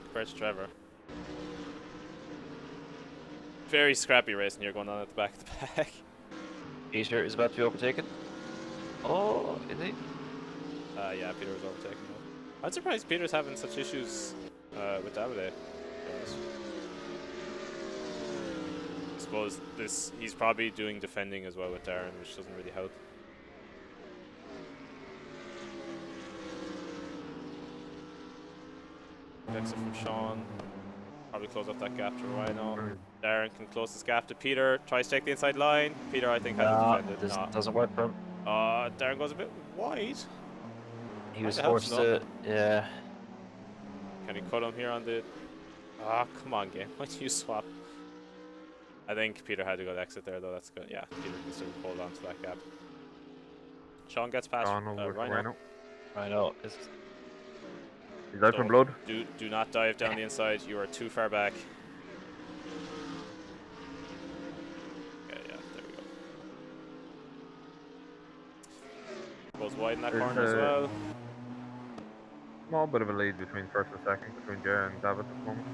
compared to Trevor. Very scrappy racing here going on at the back of the pack. Peter is about to be overtaken. Oh, is he? Yeah, Peter was overtaken. I'm surprised Peter's having such issues with Davide. I suppose he's probably doing defending as well with Darren, which doesn't really help. Exit from Sean. probably close up that gap to Rhino. Mm. Darren can close this gap to Peter. Tries to take the inside line. Peter, I think, had to No, defend it. this No. doesn't work for him. Darren goes a bit wide. He was Kinda helps forced him, to, yeah. Can he cut him here on the... come on, game. Why do you swap? I think Peter had to go to exit there, though. That's good. Yeah, Peter can still hold on to that gap. Sean gets past Gone over to Rhino. Rhino. Rhino is He's out for blood. Do not dive down the inside. You are too far back. Okay, yeah, there we go. Goes wide in that There's corner as well. Small bit of a lead between first and second between Jer and David at the moment.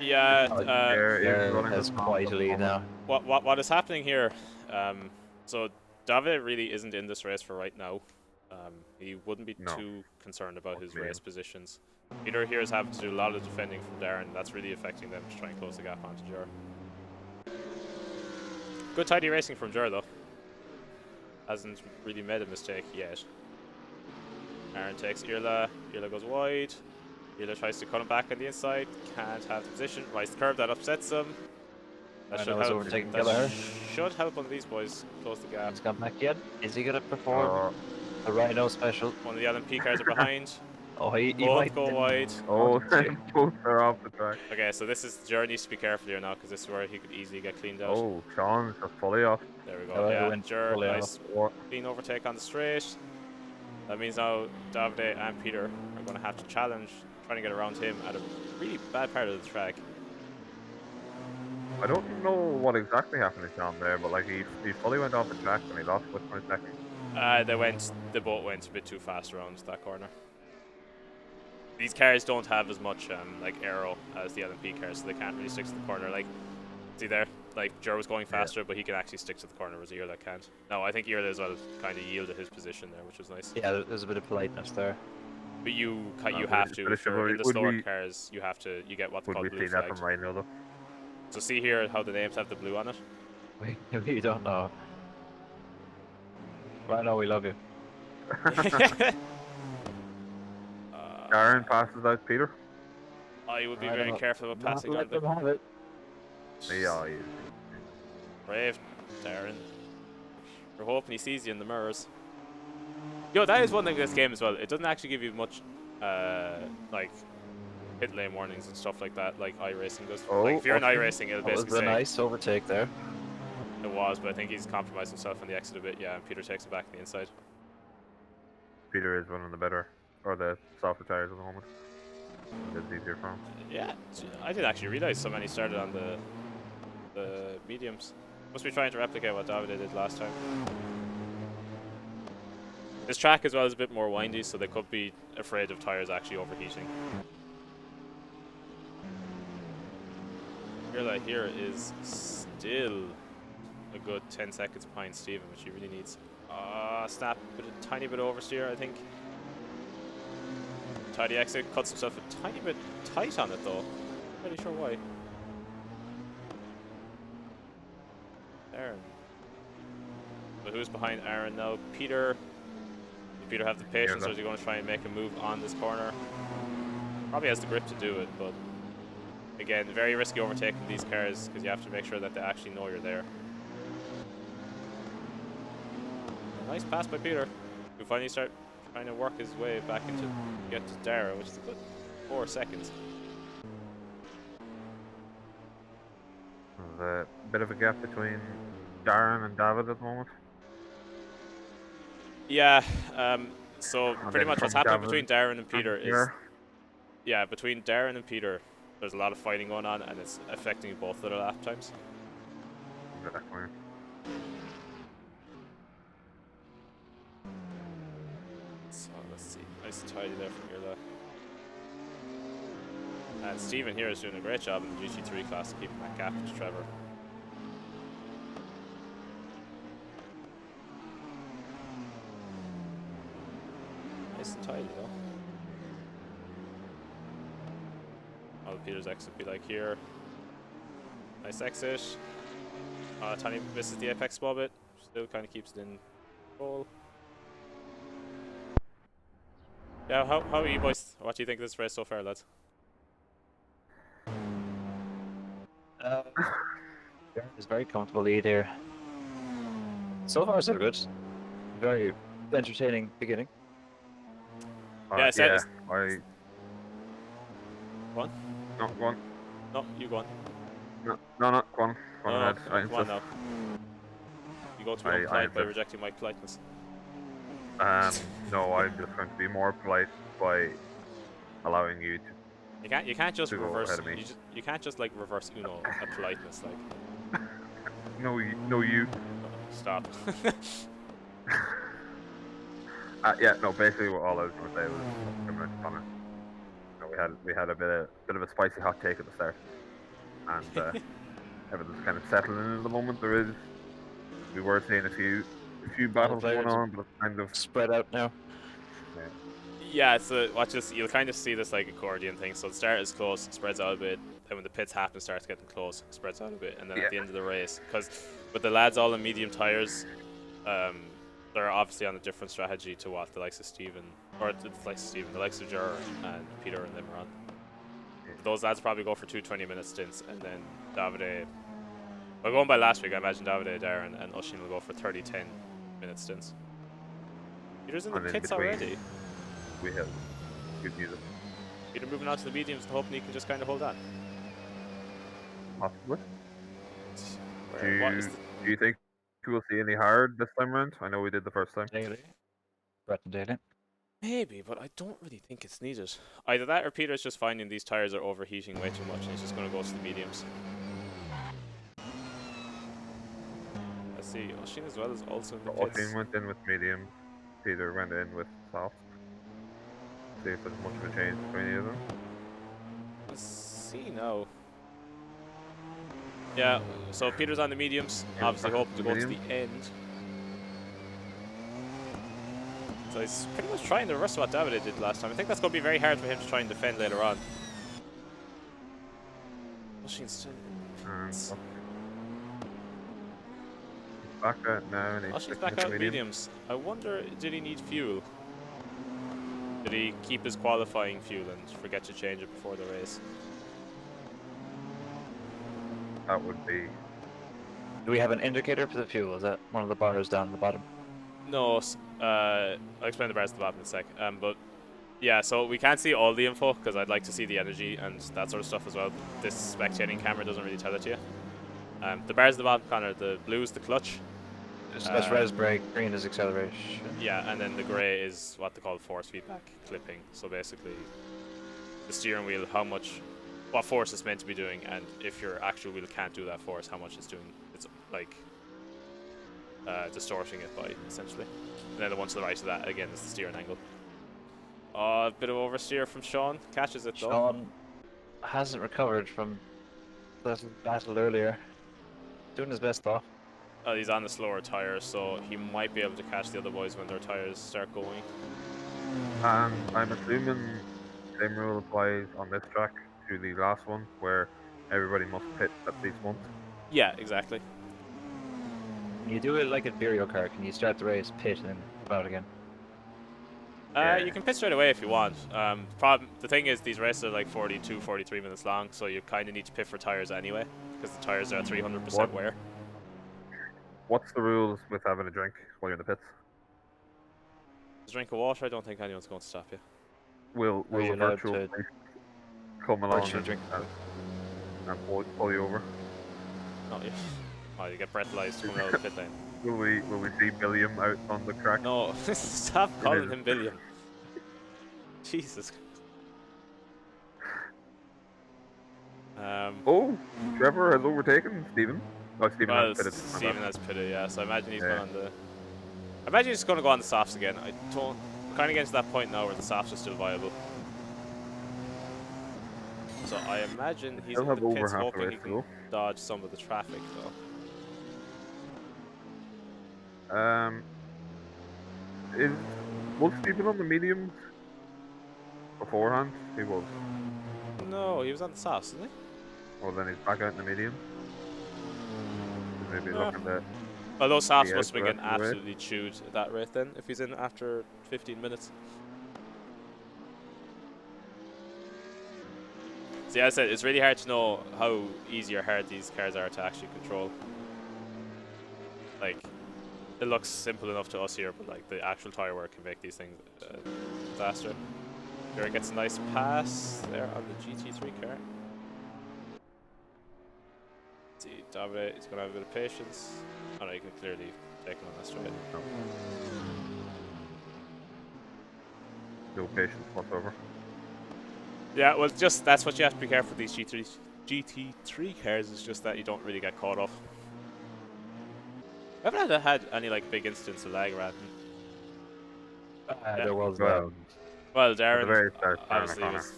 Yeah, Jer is yeah, running has the front quite at a the lead moment. now. what is happening here? So David really isn't in this race for right now. He wouldn't be No. too concerned about his Wouldn't be race positions. Peter here is having to do a lot of defending from Darren. That's really affecting them to try and close the gap onto Jer. Good tidy racing from Jer though. Hasn't really made a mistake yet. Aaron takes Irla. Irla goes wide. Irla tries to cut him back on the inside. Can't have the position. Right the curve, that upsets him. That should Rhino's help. overtaking That Gallagher. should help one of these boys close the gap. He's gone back yet. Is he going to perform the Rhino special? One of the LMP cars are behind. Oh, he Both might go wide. Oh, both are off the track. Okay, so this is Jer needs to be careful here now because this is where he could easily get cleaned out. Oh, Sean's just fully off. There we Oh, go. he Yeah, went Jer, fully nice What? clean overtake on the straight. That means now Davide and Peter are going to have to challenge trying to get around him at a really bad part of the track. I don't know what exactly happened to Sean there, but like he fully went off the track and he lost with 20 seconds. They both went a bit too fast around that corner. These cars don't have as much like aero as the LMP cars, so they can't really stick to the corner. Like, see there, like Jer was going faster, but he can actually stick to the corner, whereas Irla can't. No, I think Irla as well kind of yielded his position there, which was nice. Yeah, there's a bit of politeness there. But you but have to, it's if you're in the would slower we- cars, you get what's Would called we blue see that from flagged. Rhino though? So see here how the names have the blue on it. We don't know. Rhino, we love you. Darren passes out Peter. I would be Rhino, very careful about not passing let on them the have it. Yeah, he is. brave Darren. We're hoping he sees you in the mirrors. Yo, that is one thing in this game as well. It doesn't actually give you much, like, pit lane warnings and stuff like that, like iRacing does. Oh, like, if you're in okay. iRacing, it'll That was basically a say nice overtake there. it was, but I think he's compromised himself on the exit a bit. Yeah, and Peter takes it back on the inside. Peter is one of the better, or the softer tires at the moment. It's easier for him. Yeah, I didn't actually realize so many started on the mediums. Must be trying to replicate what Davide did last time. This track as well is a bit more windy, so they could be afraid of tires actually overheating. Here is still a good 10 seconds behind Steven, which he really needs. Snap, a tiny bit of oversteer, I think. Tidy exit, cuts himself a tiny bit tight on it though. Not really sure why. Aaron. But who's behind Aaron now? Peter. Does Peter have the patience, or is he going to try and make a move on this corner? Probably has the grip to do it, but again, very risky overtaking these cars because you have to make sure that they actually know you're there. Nice pass by Peter, who finally start trying to work his way back into get to Dara, which is a good 4 seconds. There's a bit of a gap between Darren and David at the moment. Yeah, so And pretty then much what's from happening David between Darren and Peter and is, here. yeah, between Darren and Peter, there's a lot of fighting going on, and it's affecting both of their lap times. Exactly. So let's see, nice and tidy there from Irla. And Stephen here is doing a great job in the GT3 class, keeping that gap to Trevor. Nice and tidy though. How would Peter's exit be like here? Nice exit. Tiny misses the apex small bit. Still kind of keeps it in control. Yeah, how are you boys? What do you think of this race so far, lads? Yeah, it's very comfortable lead here. So far, so good. Very entertaining beginning. Yeah, it's, Yeah, it's I go on. no go on. No, you go on. No, go on No, ahead. no, I come on insist. now. You go to be I unpolite by insist. rejecting my politeness. No, I'm just going to be more polite by allowing you You can't just to go ahead reverse. of me. You can't just like reverse Uno a politeness like. No, you. Stop. Yeah, no. Basically, what all I was going to say was similar to Connor. We had a bit of a spicy hot take at the start, and everything's kind of settling in at the moment. We were seeing a few All the battles going players are on, but it's kind of spread out now. yeah, Yeah, it's watch this. You'll kind of see this like accordion thing. So the start is close, spreads out a bit. Then when the pits happen, it starts getting close, spreads out a bit, and then yeah. at the end of the race, because with the lads all in medium tires, they're obviously on a different strategy to what the likes of Steven, or the likes of Steven, the likes of Jur and Peter and them are on. Those lads probably go for 2 20-minute stints, and then Davide. Well, going by last week, I imagine Davide, Darren, and Oshin will go for 30 10-minute stints. Peter's in the And in pits between, already. we have good music, Peter moving on to the mediums and hoping he can just kind of hold on. possibly. What is the Do you think we'll see any hard this time around? I know we did the first time. Daily. Brett and Daily. maybe, but I don't really think it's needed. Either that or Peter's just finding these tires are overheating way too much and he's just going to go to the mediums. Let's see, Oshin as well is also in the pits. Oshin went in with mediums. Peter went in with soft. See if there's much of a change between either of them. Let's see now. Yeah, so Peter's on the mediums, Yeah, obviously back hoping to to go the to the end. So he's pretty much trying the reverse of what Davide did last time. I think that's going to be very hard for him to try and defend later on. Oshin's still And back out now, and he's Oshin's sticking back with out medium. mediums. I wonder, did he need fuel? Did he keep his qualifying fuel and forget to change it before the race? That would be. Do we have an indicator for the fuel? Is that one of the bars down at the bottom? No, I'll explain the bars at the bottom in a sec. But yeah, so we can't see all the info because I'd like to see the energy and that sort of stuff as well. This spectating camera doesn't really tell it to you. The bars at the bottom, Connor, the blue is the clutch. That's res brake, green is acceleration. Yeah, and then the grey is what they call force feedback clipping. So basically, the steering wheel, what force it's meant to be doing, and if your actual wheel can't do that force, how much it's doing. It's like distorting it by, essentially. And then the one to the right of that, again, is the steering angle. A bit of oversteer from Sean. Catches it, though. Sean hasn't recovered from that battle earlier. Doing his best, though. He's on the slower tyres, so he might be able to catch the other boys when their tyres start going. And I'm assuming same rule applies on this track to the last one, where everybody must pit at least once. Yeah, exactly. When you do it like a Mario Kart, can you start the race, pit, and then come out again? You can pit straight away if you want. The thing is, these races are like 42, 43 minutes long, so you kind of need to pit for tyres anyway, because the tyres are at 300% wear. What's the rules with having a drink while you're in the pits? Just drink of water, I don't think anyone's going to stop you. Will Are you the allowed virtual to priest come along virtually and, drink? and pull you over? Not you. Oh, you get breathalyzed coming out of the pit lane. Will we see Billiam out on the track? No, stop calling him Billiam. Jesus. Oh, Trevor has overtaken Stephen. Oh, Stephen Well, has pitted. Steven has pitted, yeah. So I imagine he's going on the. I imagine he's going to go on the softs again. We're kind of getting to that point now where the softs are still viable. So I imagine he's They'll in have the over pits half the hoping race he to can go. dodge some of the traffic, though. Was Stephen on the mediums beforehand? He was. No, he was on the softs, isn't he? Well, then he's back out in the mediums. Maybe looking at. Well, those softs Yeah, must have been the getting rest of the way. absolutely chewed at that rate then, if he's in after 15 minutes. See, as I said, it's really hard to know how easy or hard these cars are to actually control. Like, it looks simple enough to us here, but like the actual tyre work can make these things a disaster. Here it gets a nice pass there on the GT3 car. Let's see, Davide, he's gonna have a bit of patience. Oh no, you can clearly take him on that straight. No patience whatsoever. Yeah, well, just that's what you have to be careful with these GT3 cars. Is just that you don't really get caught up. I haven't had any like big incidents of lag ratting. There was Well, Well, at the Darren very start, obviously Connor. was.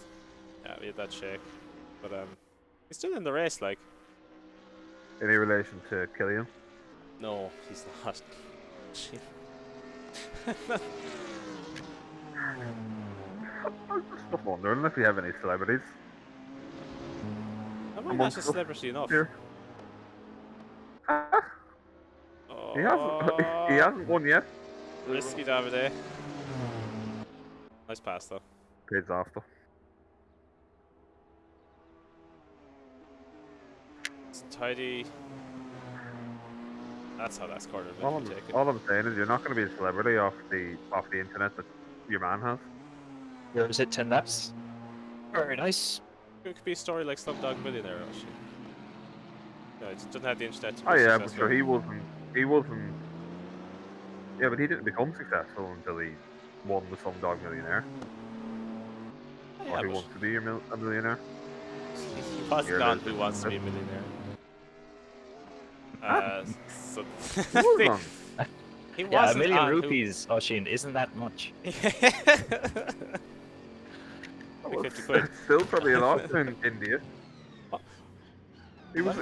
Yeah, we had that shake, but he's still in the race. Like, Any relation to Killian? no, he's not. I was just wondering if you have any celebrities. Am I not amongst a us celebrity enough? here. He Oh, hasn't won yet. risky Davide. Nice pass though. Pays off though. It's tidy. That's how that's cornered. All If you take it. I'm saying is you're not going to be a celebrity off the internet that your man has. Where is it? 10 laps. Very nice. It could be a story like Slumdog Millionaire, actually. Yeah, it doesn't have the internet to be Oh yeah, but successful. sure he wasn't. Yeah, but he didn't become successful until he won the Slumdog Millionaire. Yeah, Or Who but Wants to Be a Millionaire? he wasn't You're on the- Who Wants to Be a Millionaire. So He was on. he Yeah, a wasn't million on rupees, Oshin, isn't that much? Who... 50 quid. Still probably a lot in India. What? Was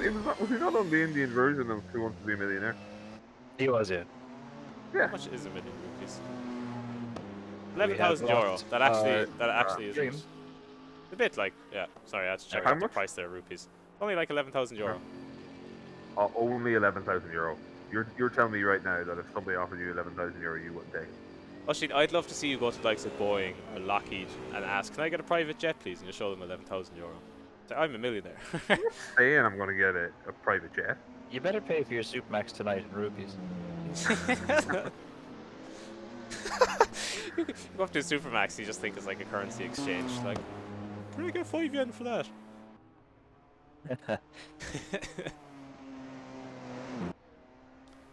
he not on the Indian version of Who Wants to Be a Millionaire? He was, yeah. Yeah. How much is a million rupees? We have €11,000. lost That actually dream. isn't. A bit like, yeah. Sorry, I had to check How out the much? price there, rupees. Only like €11,000. Only €11,000. You're telling me right now that if somebody offered you €11,000, you wouldn't take it. Actually, I'd love to see you go to the likes of Boeing or Lockheed and ask, "Can I get a private jet, please?" And you show them €11,000. Say, I'm a millionaire. Saying I'm going to get a private jet. You better pay for your Supermax tonight in rupees. You go up to a Supermax, you just think it's like a currency exchange. Like, can I get 5 yen for that?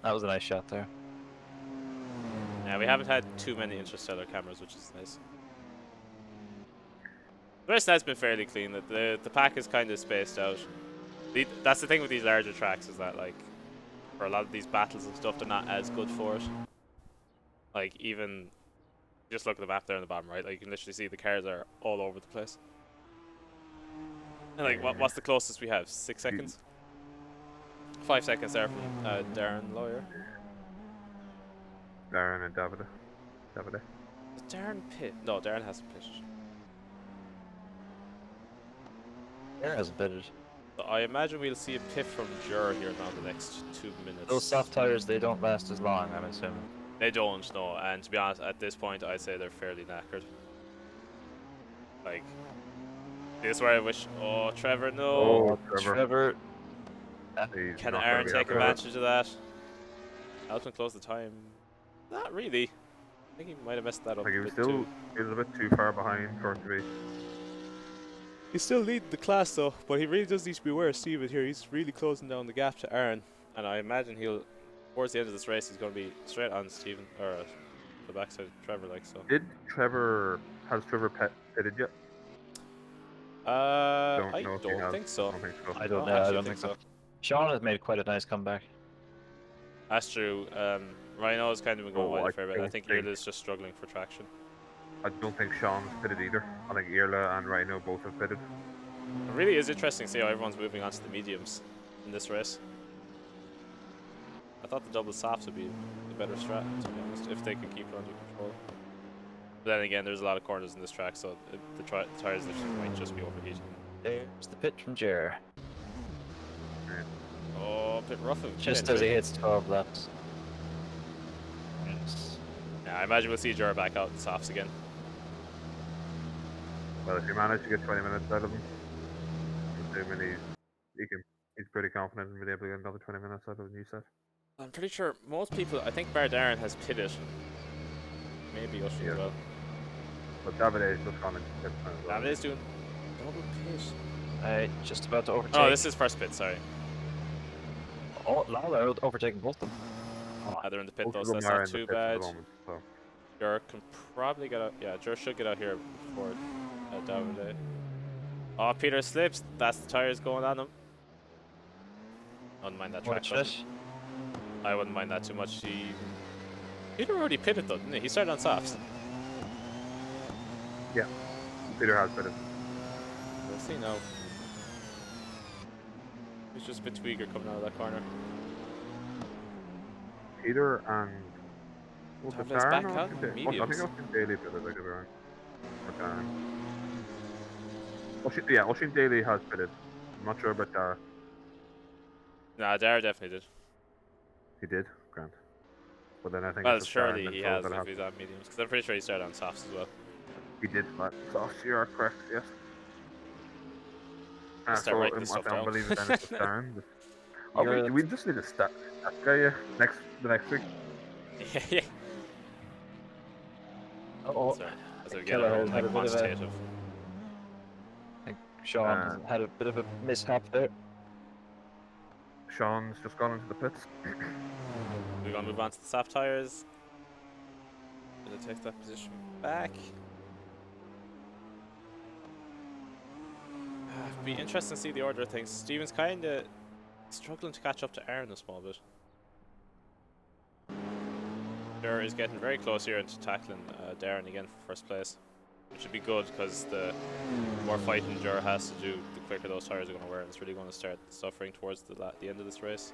That was a nice shot there. Yeah, we haven't had too many interstellar cameras, which is nice. The rest has been fairly clean. The pack is kind of spaced out. That's the thing with these larger tracks, is that like for a lot of these battles and stuff, they're not as good for it. Like even just look at the map there on the bottom right. Like you can literally see the cars are all over the place. And like what's the closest we have? 6 seconds. 5 seconds there from Darren Lawyer. Darren and Davide. Did Darren pit? No, Darren hasn't pitched. There hasn't pitted. So I imagine we'll see a pit from Jur here now in the next 2 minutes. Those soft tires, they don't last as long, I'm assuming. They don't, no. And to be honest, at this point, I'd say they're fairly knackered. Like, this is where I wish. Oh, Trevor, no. Oh, Trevor. He's Can not Aaron gonna be take happy with it. advantage of that? Help him close the time. Not really. I think he might have messed that up Like he a was bit too. he was a bit too far behind for it to be. He's still leading the class though, but he really does need to be aware of Steven here. He's really closing down the gap to Aaron, and I imagine he'll, towards the end of this race, he's going to be straight on Steven, or the backside of Trevor, like so. Has Trevor pitted yet? I know if he don't has. think so. I don't think so. I don't Oh, know, I actually, don't think so. Sean has made quite a nice comeback. That's true. Rhino's kind of been going Oh, wide I a fair bit. I don't think think- Irla's just struggling for traction. I don't think Sean's pitted either. I think Irla and Rhino both have pitted. It really is interesting to see how everyone's moving on to the mediums in this race. I thought the double softs would be the better strat, to be honest, if they could keep it under control. But then again, there's a lot of corners in this track, so the tires literally might just be overheating. There's the pit from Jer. Oh, a bit rough of Just pit, as he right? hits 12 laps. Yes. Yeah, I imagine we'll see Jura back out in softs again. Well, if you manage to get 20 minutes out of him, assuming he's pretty confident in being able to get another 20 minutes out of a new set. I'm pretty sure most people, I think Bar Darren has pitted. Maybe Ocean Yeah. as well. But Davide is just gone into pit now as well. David is doing double pit. Just about to overtake. Oh, this is first pit, sorry. Oh, Lala overtaking both of them. They're in the pit Both though, of so them that's are not in the too pits at the bad. moment, so. Jur can probably get out. Yeah, Jur should get out here before Davide. Oh, Peter slips. That's the tires going on him. I wouldn't mind that track. Watch it. I wouldn't mind that too much. Peter already pitted though, didn't he? He started on softs. Yeah, Peter has pitted. We'll see now. He's just a bit too eager coming out of that corner. Peter and was it Davide's back Darren or out Ocean in Daly? I think mediums. Ocean Daly pitted, I could be wrong. Or Darren. Ocean Daly has pitted. I'm not sure about Darren. Nah, Dara definitely did. He did, Grant. But then I think Well, it's just surely Darren he and Phil has that if have. he's on mediums. Because I'm pretty sure he started on softs as well. He did, but soft, you are correct, yes. Let's start writing this stuff I down. believe then it's just Darren. We just need to start that guy the next week. Yeah. Oh, Sorry. As we get Keller our own has had like a bit of a- quantitative. I think Sean had a bit of a mishap there. Sean's just gone into the pits. We're gonna move on to the soft tires. Gonna take that position back. Be interesting to see the order of things. Steven's kind of struggling to catch up to Aaron a small bit. Dur is getting very close here into tackling Darren again for first place, which would be good because the more fighting Dur has to do, the quicker those tires are going to wear, and it's really going to start suffering towards the end of this race.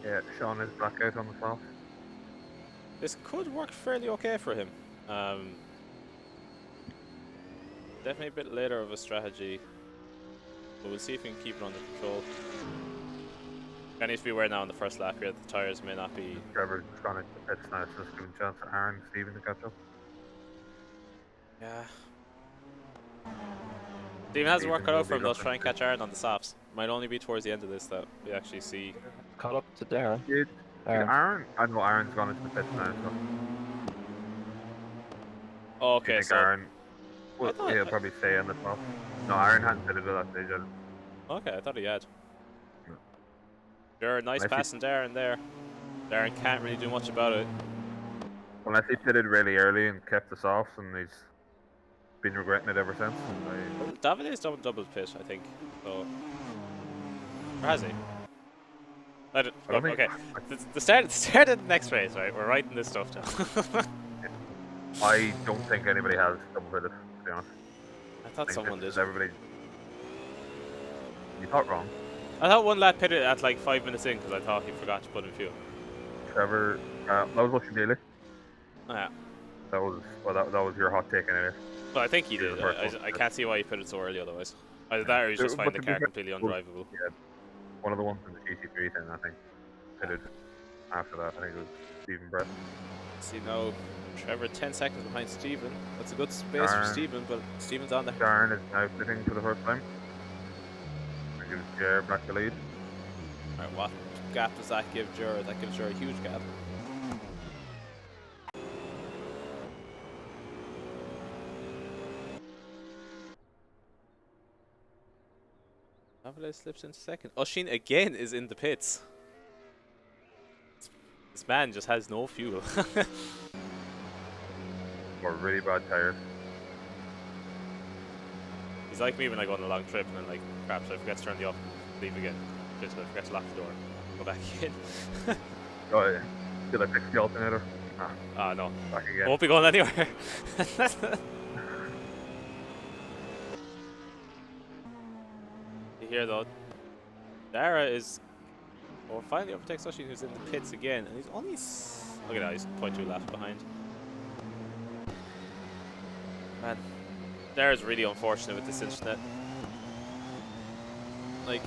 Yeah, Sean is back out on the soft. This could work fairly okay for him. Definitely a bit later of a strategy, but we'll see if we can keep it under control. That needs to be aware now in the first lap here that the tyres may not be... Trevor's just gone into the pits now, so it's giving a chance for Aaron and Stephen to catch up. Yeah. Steven has work cut out for him though, to try and catch Aaron on the softs. Might only be towards the end of this that we actually see. Caught up to Darren. Did Aaron? I know Aaron's gone into the pits now, so. Oh, Do you okay, think so... Aaron... Well, thought- he'll probably stay on the top. No, Aaron hadn't pitted at that stage yet. Okay, I thought he had. No. Sure, nice Unless he- pass from Darren there. Darren can't really do much about it. Unless he pitted really early and kept us off, and he's been regretting it ever since. Well, David is double pit, I think. So... Or has he? I don't I don't look, think- okay. The start of the next race, right? We're writing this stuff down. I don't think anybody has double pitted, to be honest. I thought I think someone this is did. Everybody. You thought wrong. I thought one lad pitted at like 5 minutes in because I thought he forgot to put in fuel. Trevor, that was Ocean Daly. Oh, yeah. That was your hot take anyway. But I think he Yeah, did. the first one. I can't see why he put it so early otherwise. Either that or he's just But finding to the be car fair- completely undrivable. Yeah, one of the ones in the GT3 thing, I think, pitted after that. I think it was Stephen Brett. See now, Trevor 10 seconds behind Stephen. That's a good space for Darn. Stephen, but Stephen's on there. Darren is now pitting for the first time. I gives Jer back the lead. Alright, what gap does that give Jer? That gives Jer a huge gap. Davide slips into second. Oshin again is in the pits. This man just has no fuel. Or really bad tires. He's like me when I go on a long trip and then like, crap, so I forget to turn the off, leave again. Just I forget to lock the door, go back in. Oh yeah. Did I fix the alternator? Ah, no. Back I again. won't be going anywhere. You hear though, Dara is, well, finally overtakes Oshin, who's in the pits again, and he's only, look at that, he's 0.2 laps behind. Man, Dara's really unfortunate with this internet. Like,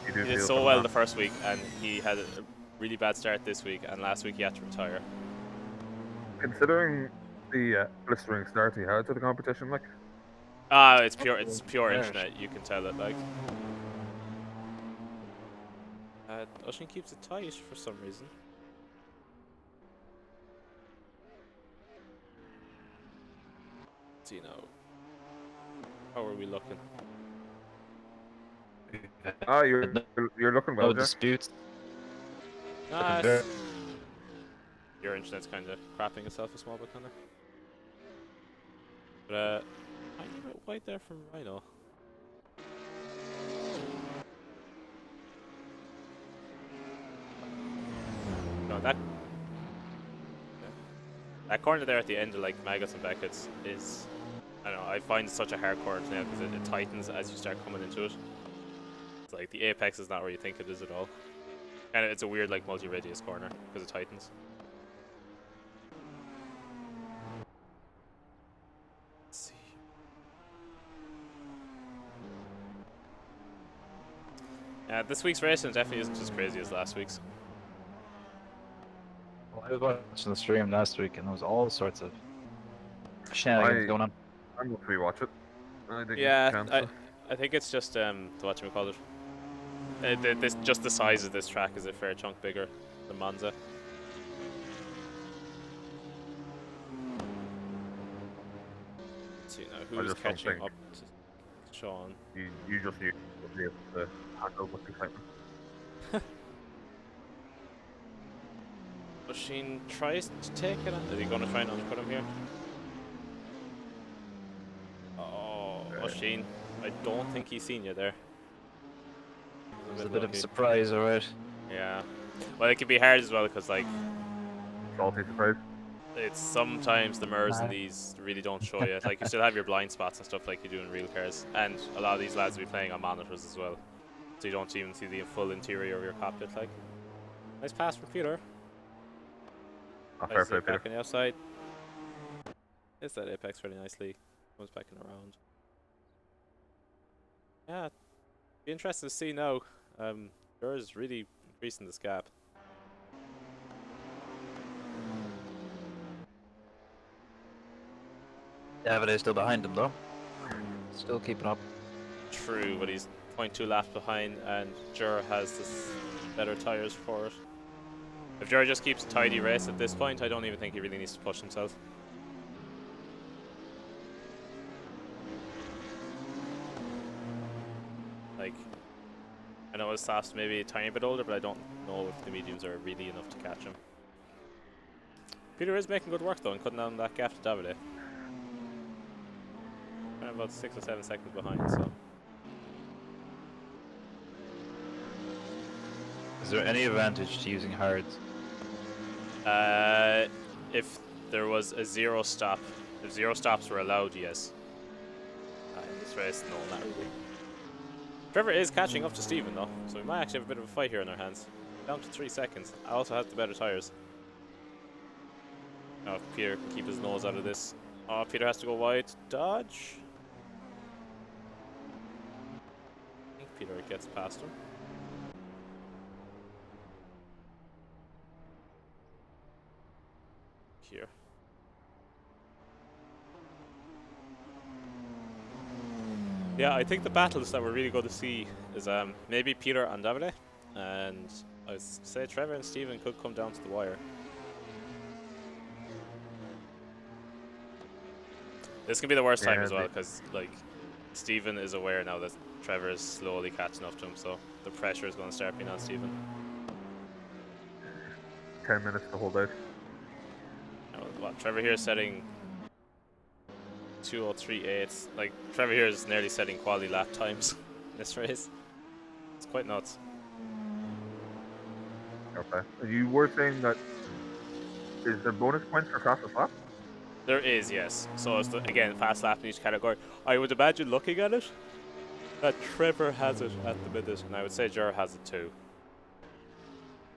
You do he did feel so from well that. the first week, and he had a really bad start this week, and last week he had to retire. Considering the blistering start he had to the competition? Like, It's pure Right. internet. You can tell it like. Ocean keeps it tight for some reason. Let's see now. How are we looking? you're looking well, No Jack. disputes. Nah, Looking very- your internet's kind of crapping itself a small bit, kind of. But I need a bit wide there from Rhino. No, that corner there at the end of like Maggots and Beckett's is, I don't know, I find it such a hard corner to nail because it tightens as you start coming into it. It's like the apex is not where you think it is at all. And it's a weird like multi-radius corner because it tightens. Let's see. Yeah, this week's racing definitely isn't as crazy as last week's. Well, I was watching the stream last week, and there was all sorts of shenanigans going on. I'm going to rewatch it. I didn't Yeah, get a chance. I think it's just whatchamacallit. Just the size of this track is a fair chunk bigger than Monza. Let's see now who's just don't catching think- up to Sean. You just need to be able to handle with excitement. Machine tries to take it on. Is he going to try and undercut him here? Oh, Machine. I don't think he's seen you there. It was a bit of a surprise, alright. Yeah. Well, it can be hard as well because, like, Salty surprise. it's sometimes the mirrors in these really don't show you. Like, you still have your blind spots and stuff like you do in real cars. And a lot of these lads will be playing on monitors as well. So you don't even see the full interior of your cockpit, like. Nice pass from Peter. Fair play, Back Peter. on the outside. Hits that apex very nicely. Comes back in around. Yeah, be interested to see now. Yours really increasing this gap. Davide's still behind him, though. Still keeping up. True, but he's 0.2 laps behind, and Jur has this better tires for it. If Jur just keeps a tidy race at this point, I don't even think he really needs to push himself. Like, I know his soft's maybe a tiny bit older, but I don't know if the mediums are really enough to catch him. Peter is making good work though and cutting down that gap to Davide. About 6 or 7 seconds behind, so. Is there any advantage to using hards? If there was a zero stop, if zero stops were allowed, yes. In this race, no, not really. Trevor is catching up to Stephen though, so we might actually have a bit of a fight here in our hands. Down to 3 seconds. Also has the better tires. Now if Peter can keep his nose out of this. Oh, Peter has to go wide. Dodge. I think Peter gets past him. Here. Yeah, I think the battles that we're really going to see is maybe Peter and Davide, and I would say Trevor and Stephen could come down to the wire. This can be the worst time as well because like Stephen is aware now that Trevor is slowly catching up to him, so the pressure is going to start being on Stephen. 10 minutes to hold out. What Trevor here is setting 2:03.8. Like Trevor here is nearly setting quality lap times in this race. It's quite nuts. Okay. You were saying that is there bonus points for fastest lap? There is, yes. So it's again fast lap in each category. I would imagine looking at it that Trevor has it at the minute, and I would say Jer has it too.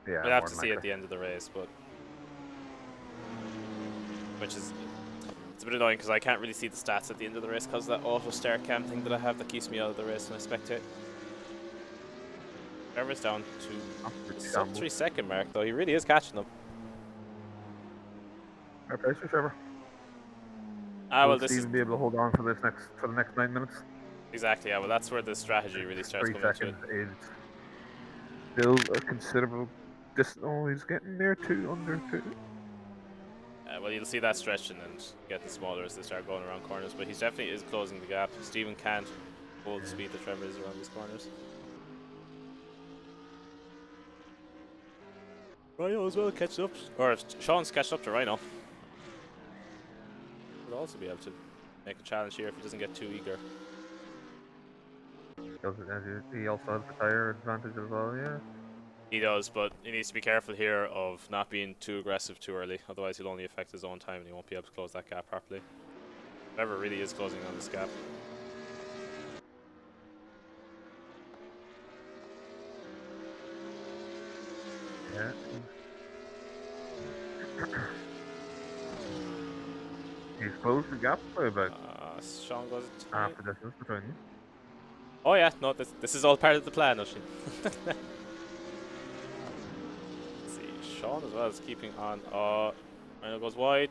Yeah. We'll have to see at the end of the race, but which is it's a bit annoying because I can't really see the stats at the end of the race because of that auto start cam thing that I have that keeps me out of the race when I spectate. Trevor's down to the sub 3 second mark though. He really is catching them. Fair play for Trevor. Ah, well, Will this is Stephen be able to hold on for the next 9 minutes? exactly, yeah. Well, that's where the strategy really starts 3 coming into it. seconds is still a considerable distance. Oh, he's getting there too, under 2. Well, you'll see that stretching and getting smaller as they start going around corners, but he definitely is closing the gap. Stephen can't hold the speed that Trevor is around these corners. Rhino as well catching up, or Sean's catching up to Rhino. Would also be able to make a challenge here if he doesn't get too eager. He also has the tyre advantage as well, yeah. He does, but he needs to be careful here of not being too aggressive too early, otherwise he'll only affect his own time and he won't be able to close that gap properly. Trevor really is closing on this gap. Yeah. He's closed the gap by about Sean goes half the distance between them. Oh yeah, no, this is all part of the plan, actually. Let's see, Sean as well is keeping on. Rhino goes wide.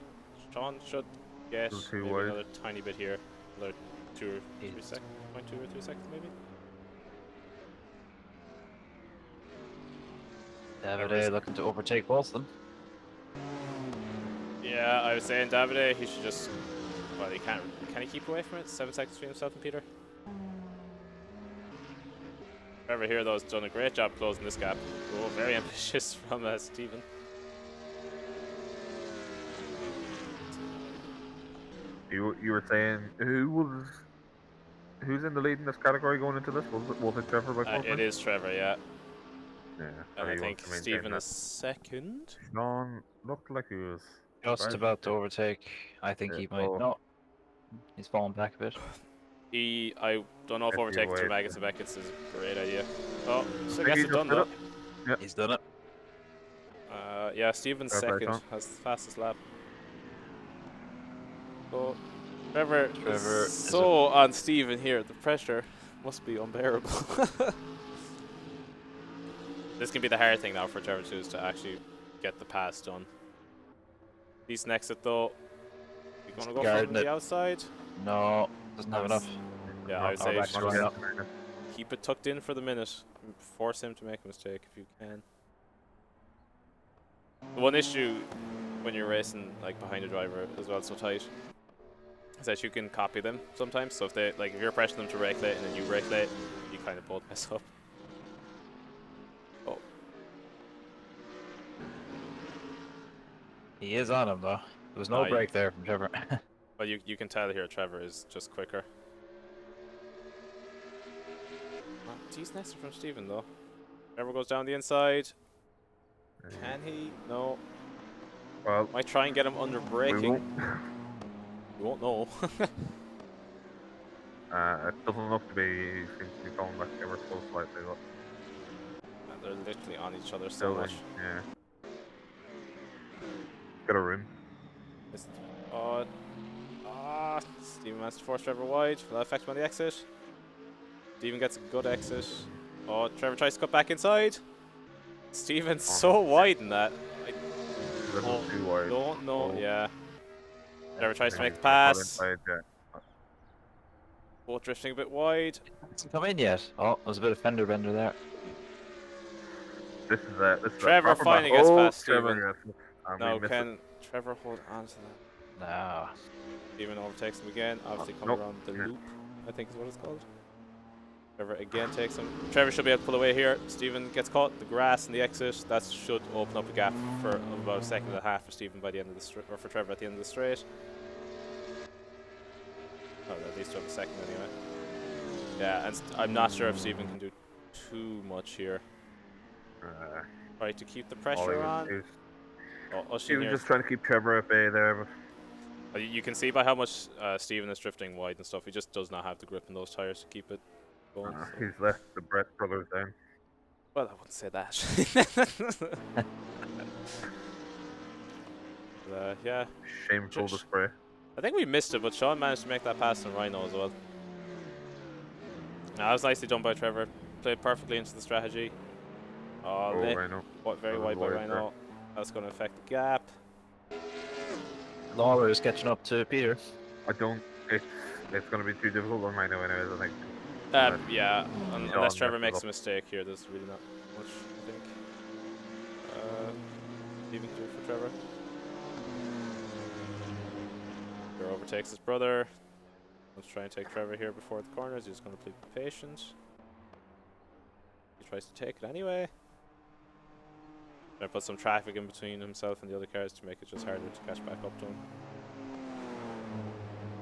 Sean should get maybe wide. another tiny bit here. Another 2 or 3 seconds, 0.2 or 3 seconds maybe. Davide looking to overtake both of them. Yeah, I was saying Davide, he should just. Well, he can't. Can he keep away from it? 7 seconds between himself and Peter. Trevor here though has done a great job closing this gap. Oh, very ambitious from Stephen. You were saying who's in the lead in this category going into this? Was it Trevor by 4 It points? is Trevor, yeah. Yeah. And I think wants to maintain Stephen that. is second. Sean looked like he was Just about to overtake. I think he might. No, he's fallen back a bit. I don't know if overtaking 2 Maggots and Beckett's is a great idea. Oh, still gets it done though. Yep. He's done it. Yeah, Stephen's second, has the fastest lap. So, Trevor is so on Stephen here. The pressure must be unbearable. This can be the hard thing now for Trevor too, is to actually get the pass done. He's next it though. You gonna go from the outside? No, doesn't have enough. Yeah, I would say keep it tucked in for the minute. Force him to make a mistake if you can. The one issue when you're racing like behind a driver as well, so tight, is that you can copy them sometimes. So if they if you're pressuring them to brake late and then you brake late, you kind of both mess up. Oh. He is on him though. There was no break there from Trevor. But you can tell here Trevor is just quicker. He's next from Stephen though. Trevor goes down the inside. Can he? No. Well, might try and get him under braking. You won't know. It doesn't look to be. He seems to be falling back ever so slightly. But they're literally on each other so much. Yeah. Got a room. Stephen managed to force Trevor wide. Will that affect him on the exit? Stephen gets a good exit. Oh, Trevor tries to cut back inside. Stephen's so wide in that. Too wide. Don't know, yeah. Trevor tries to make the pass. Both drifting a bit wide. Hasn't come in yet. Oh, there's a bit of fender bender there. This is Trevor finally gets past Stephen. Now can Trevor hold on to that? No. Stephen overtakes him again. Obviously coming around the loop, I think is what it's called. Trevor again takes him. Trevor should be able to pull away here. Stephen gets caught in the grass in the exit. That should open up a gap for about a second and a half for Stephen by the end of the straight, or for Trevor at the end of the straight. Oh, at least have a second anyway. Yeah, and I'm not sure if Stephen can do too much here. Try to keep the pressure on. He was just trying to keep Trevor at bay there. But you can see by how much Stephen is drifting wide and stuff, he just does not have the grip in those tyres to keep it going. So. He's left the Brett brothers down. Well, I wouldn't say that. Yeah. Shameful display. I think we missed it, but Sean managed to make that pass on Rhino as well. That was nicely done by Trevor. Played perfectly into the strategy. Rhino. Very wide by Rhino. That's going to affect the gap. Lawler is catching up to Peter. I don't. It's going to be too difficult on right now, anyways. I think. Unless Yeah, unless Sean Trevor messes makes up. a mistake here, there's really not much, I think. Even do for Trevor. Trevor overtakes his brother. Let's try and take Trevor here before the corners. He's going to be patient. He tries to take it anyway. Try to put some traffic in between himself and the other cars to make it just harder to catch back up to him.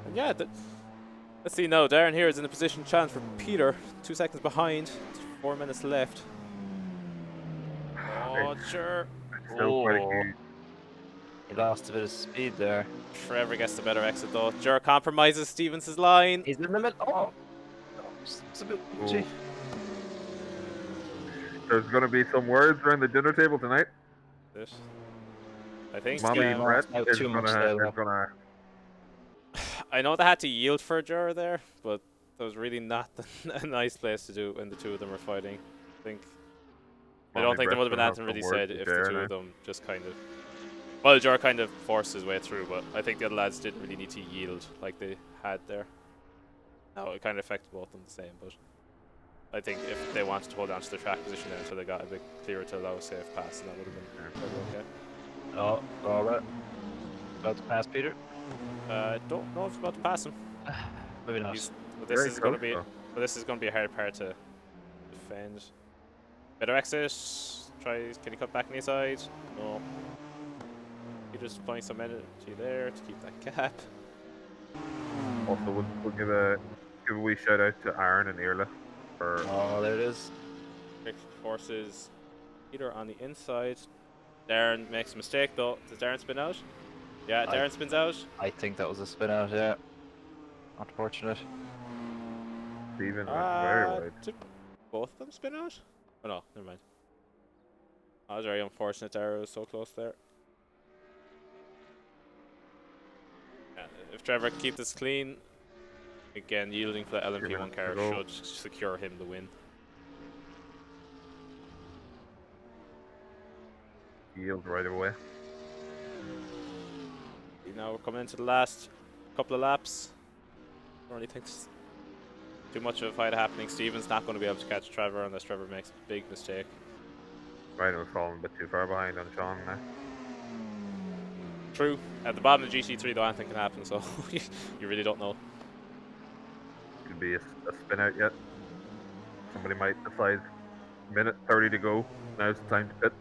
And yeah, let's see now. Darren here is in a position challenge for Peter. 2 seconds behind. 4 minutes left. Oh, sure. It's still quite a huge. He lost a bit of speed there. Trevor gets the better exit though. Jur compromises Stevens' line. He's in the middle. Oh, it's a bit. Oh. There's going to be some words around the dinner table tonight. I think. Mommy Brett is too much gonna. I know they had to yield for Jur there, but that was really not a nice place to do when the two of them were fighting. I don't think there would have been anything really said if the two of them just kind of. Well, Jur kind of forced his way through, but I think the other lads didn't really need to yield like they had there. No, it kind of affected both of them the same, but I think if they wanted to hold on to their track position there until they got a bit clearer to allow a safe pass, and that would have been okay. Oh, all right. About to pass Peter? Don't know if it's about to pass him. Maybe not. But this is going to be a hard part to defend. Better exit. Can he cut back on the side? No. Peter's applying some energy there to keep that gap. Also, we'll give a wee shout out to Aaron and Irla for. Oh, there it is. Forces Peter on the inside. Darren makes a mistake though. Does Darren spin out? Yeah, Darren spins out. I think that was a spin out, yeah. Unfortunate. Steven went very wide. Did both of them spin out? Oh no, never mind. That was very unfortunate. Darren was so close there. Yeah, if Trevor can keep this clean, again, yielding for the LMP1 car should secure him the win. Yield right away. Now we're coming into the last couple of laps. Don't really think there's too much of a fight happening. Steven's not going to be able to catch Trevor unless Trevor makes a big mistake. Right, was falling a bit too far behind on Sean now. True. At the bottom of GT3 though, anything can happen, so you really don't know. Could be a spin out yet. Somebody might decide. Minute 30 to go. Now's the time to pit.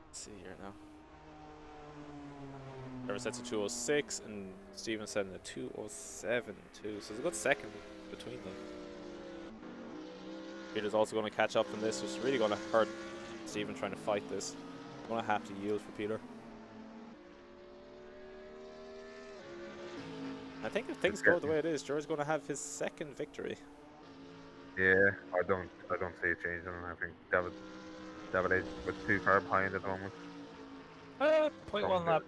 Let's see here now. Trevor sets a 206 and Steven setting a 207 too, so there's a good second between them. Peter's also going to catch up in this, which is really going to hurt Steven trying to fight this. He's going to have to yield for Peter. I think if things go the way it is, George's going to have his second victory. Yeah, I don't see it changing. I think David was too far behind at the moment. 0.1 lap.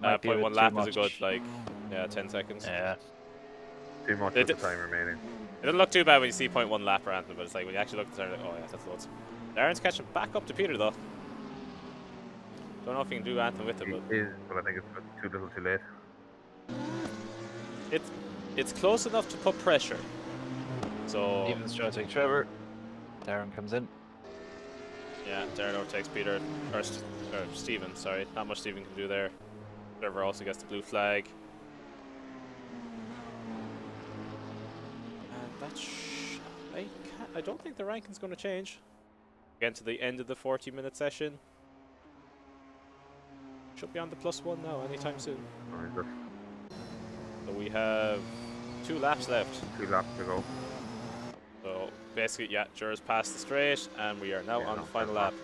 0.1 lap is a good, 10 seconds. Yeah. Too much of the time remaining. It doesn't look too bad when you see 0.1 lap or anything, but it's like when you actually look at the time, like, oh yeah, that's loads. Darren's catching back up to Peter though. Don't know if he can do anything with it, but I think it's too little too late. It's close enough to put pressure. So Steven's trying to take Trevor. Darren comes in. Yeah, Darren overtakes Peter, or Steven, sorry. Not much Steven can do there. Trevor also gets the blue flag. And that's... I don't think the ranking's going to change. Again, to the end of the 40-minute session. Should be on the +1 now, anytime soon. So we have 2 laps left. 2 laps to go. So basically, yeah, Jur's passed the straight, and we are now on the final lap.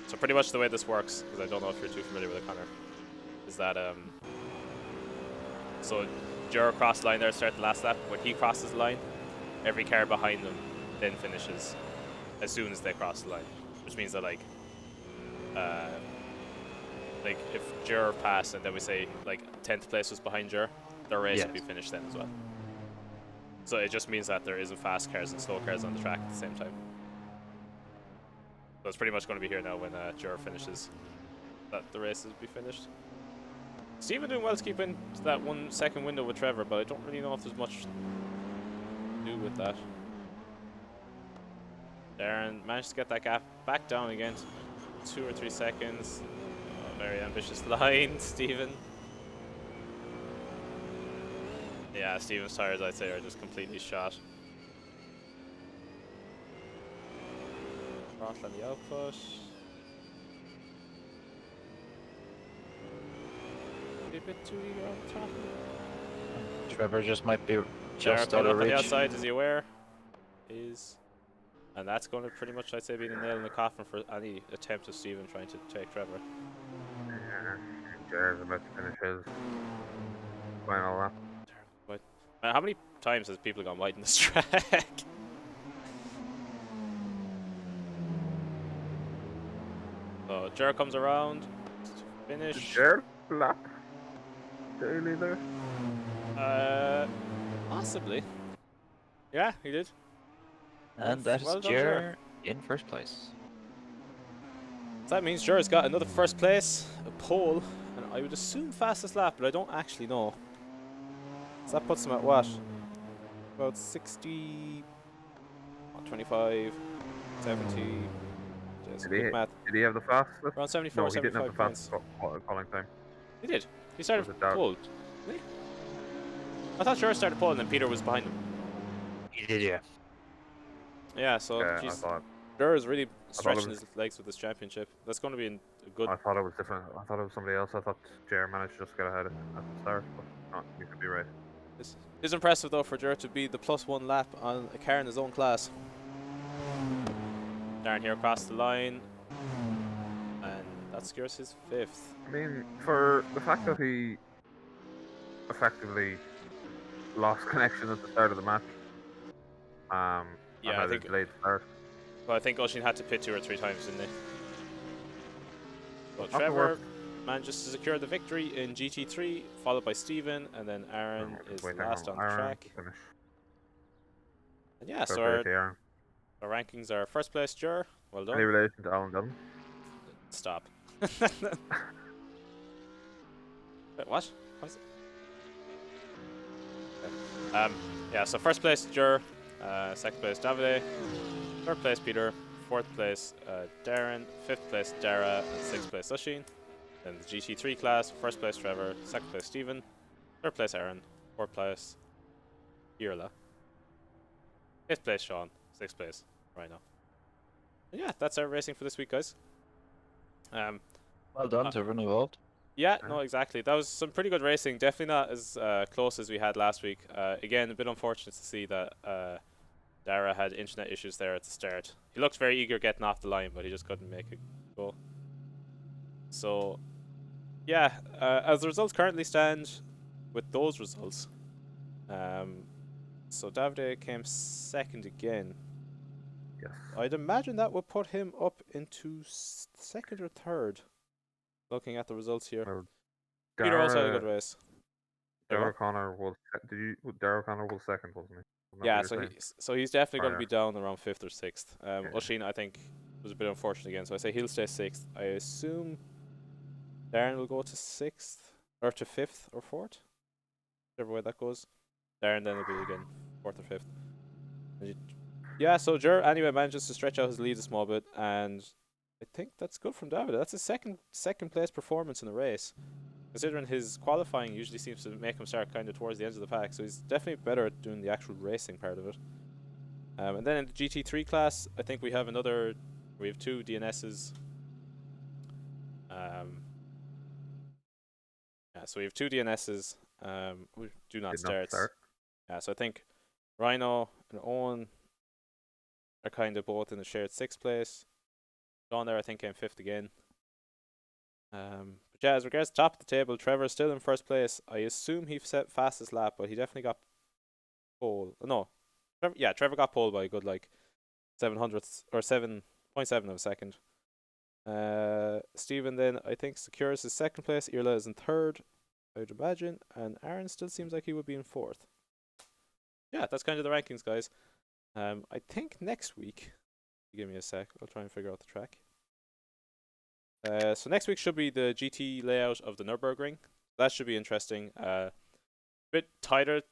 So pretty much the way this works, because I don't know if you're too familiar with it, Connor, is that so Jur crossed the line there, start the last lap. When he crosses the line, every car behind him then finishes as soon as they cross the line, which means that like if Jur passed and then we say like 10th place was behind Jur, their race would be finished then as well. So it just means that there isn't fast cars and slow cars on the track at the same time. So it's pretty much going to be here now when Jur finishes, that the race will be finished. Stephen doing well to keep in that 1 second window with Trevor, but I don't really know if there's much to do with that. Darren managed to get that gap back down again to 2 or 3 seconds. Oh, very ambitious line, Stephen. Yeah, Stephen's tires, I'd say, are just completely shot. Throttle on the output. A bit too eager on the throttle. Trevor just might be just coming out up of on the reach. outside, is he aware? Is. And that's going to pretty much, I'd say, be the nail in the coffin for any attempt of Stephen trying to take Trevor. Jared's about to finish his final lap. But man, how many times has people gone wide in this track? So Jared comes around to finish. Jared lap. Daily there. Possibly. Yeah, he did. And that Well is done, Jer in first place. So that means Jared's got another first place, a pole, and I would assume fastest lap, but I don't actually know. So that puts him at what? About 60, 25, 70. Just quick math. Did he have the fastest? Around 74, No, he didn't have 75 the points. fastest qualifying time. He did. He started Was it that? pole. Did he? I thought Jared started pole and then Peter was behind him. He did, yeah. Yeah, so Yeah, I geez, thought. Jared is really stretching was- his legs with this championship. That's going to be a good. I thought it was different. I thought it was somebody else. I thought Jared managed to just get ahead at the start, but no, you could be right. It's impressive though for Jared to be the +1 lap on a car in his own class. Darren here across the line, and that secures his 5th. I mean, for the fact that he effectively lost connection at the start of the match, and Yeah, I had a think. delayed start. Well, I think Oisin had to pit 2 or 3 times, didn't he? So Not the Trevor worst. manages to secure the victory in GT3, followed by Stephen, and then Aaron is Waiting last on the Aaron track. to finish. And yeah, so Fair play to Aaron. our rankings are first place Jer, well done. Any relation to Alan Dunn? Stop. Wait, what? What is it? Okay. Yeah, so first place Jer, second place Davide, third place Peter, fourth place Darren, fifth place Dara, and sixth place Oisin. Then the GT3 class, first place Trevor, second place Stephen, third place Aaron, fourth place Irla, fifth place Sean, sixth place Rhino. And yeah, that's our racing for this week, guys. Well done to everyone involved. Yeah, no, exactly. That was some pretty good racing. Definitely not as close as we had last week. Again, a bit unfortunate to see that Dara had internet issues there at the start. He looked very eager getting off the line, but he just couldn't make it go. So, yeah, as the results currently stand, with those results, so Davide came second again. Yes. I'd imagine that would put him up into second or third. Looking at the results here. Well, Peter also had a good race. Dara O'Connor was. Dara O'Connor was second, wasn't he? Wasn't that Yeah, what you're saying? so he's definitely going to Or- be down around 5th or 6th. Yeah. Oisin, I think, was a bit unfortunate again, so I say he'll stay 6th. I assume Darren will go to 6th, or to 5th or 4th, whichever way that goes. Darren then will be again 4th or 5th. Yeah, so Jer anyway manages to stretch out his lead a small bit, and I think that's good from David. That's a second place performance in the race. Considering his qualifying usually seems to make him start kind of towards the end of the pack, so he's definitely better at doing the actual racing part of it. And then in the GT3 class, I think we have 2 DNSs. Yeah, so we have 2 DNSs who do not Did start. not start. Yeah, so I think Rhino and Owen are kind of both in the shared 6th place. John there, I think, came 5th again. But yeah, as regards to top of the table, Trevor's still in first place. I assume he set fastest lap, but he definitely got pole. No, Trevor got pole by a good 700th or 7.7 of a second. Stephen then I think secures his second place. Irla is in third, I would imagine, and Aaron still seems like he would be in fourth. Yeah, that's kind of the rankings, guys. I think next week. Give me a sec. I'll try and figure out the track. So next week should be the GT layout of the Nürburgring. That should be interesting. Bit tighter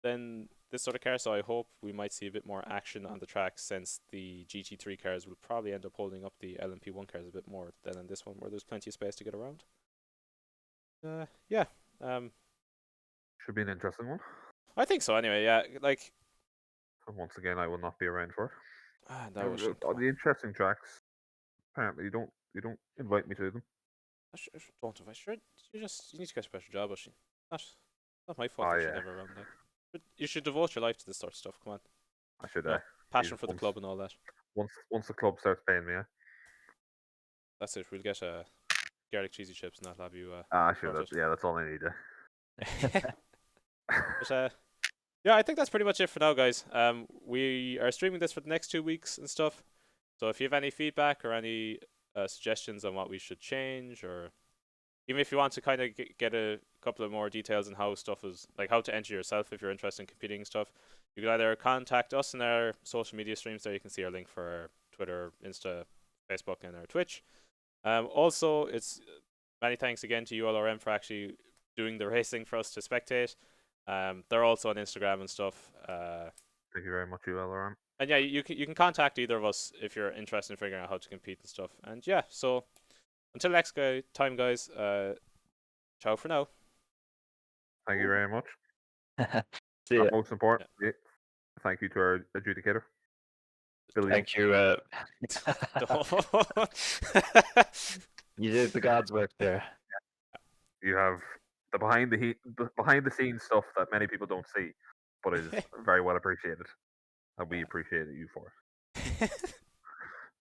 than this sort of car, so I hope we might see a bit more action on the track, since the GT3 cars will probably end up holding up the LMP1 cars a bit more than in this one, where there's plenty of space to get around. Yeah. Should be an interesting one. I think so. Anyway, yeah. Like, And once again, I will not be around for it. no, Oisin, come On the interesting tracks, apparently you don't invite me to them. don't have I sure you need to get a special job, Oisin. Not my fault Oh that you're yeah, never around. Like, but you should devote your life to this sort of stuff. Come on, I should. no, passion Geez, for the club and all that. once the club starts paying me, That's it. We'll get garlic cheesy chips, and that'll have you. sure. Sorted. That's all I need. But yeah, I think that's pretty much it for now, guys. We are streaming this for the next 2 weeks and stuff. So if you have any feedback or any suggestions on what we should change, or even if you want to kind of get a couple of more details on how stuff is, like how to enter yourself if you're interested in competing and stuff, you can either contact us in our social media streams. There you can see our link for our Twitter, Insta, Facebook, and our Twitch. Also, it's many thanks again to ULRM for actually doing the racing for us to spectate. They're also on Instagram and stuff. Thank you very much, ULRM. And yeah, you can contact either of us if you're interested in figuring out how to compete and stuff. And yeah, so until next time, guys. Ciao for now. Thank you very much. See ya. Most important, thank you to our adjudicator. Billion. Thank you. You did the God's work there. You have the behind the scenes stuff that many people don't see, but is very well appreciated, and we appreciate you for it.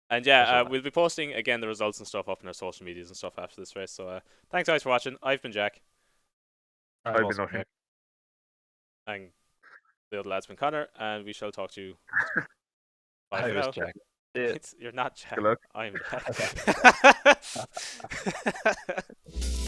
And yeah, we'll be posting again the results and stuff up in our social medias and stuff after this race. So thanks guys for watching. I've been Jack. I've been Oisin. And the other lad's been Connor, and we shall talk to you. Bye I for was now. Jack. You're not Jack. Good luck. I'm Jack. Okay.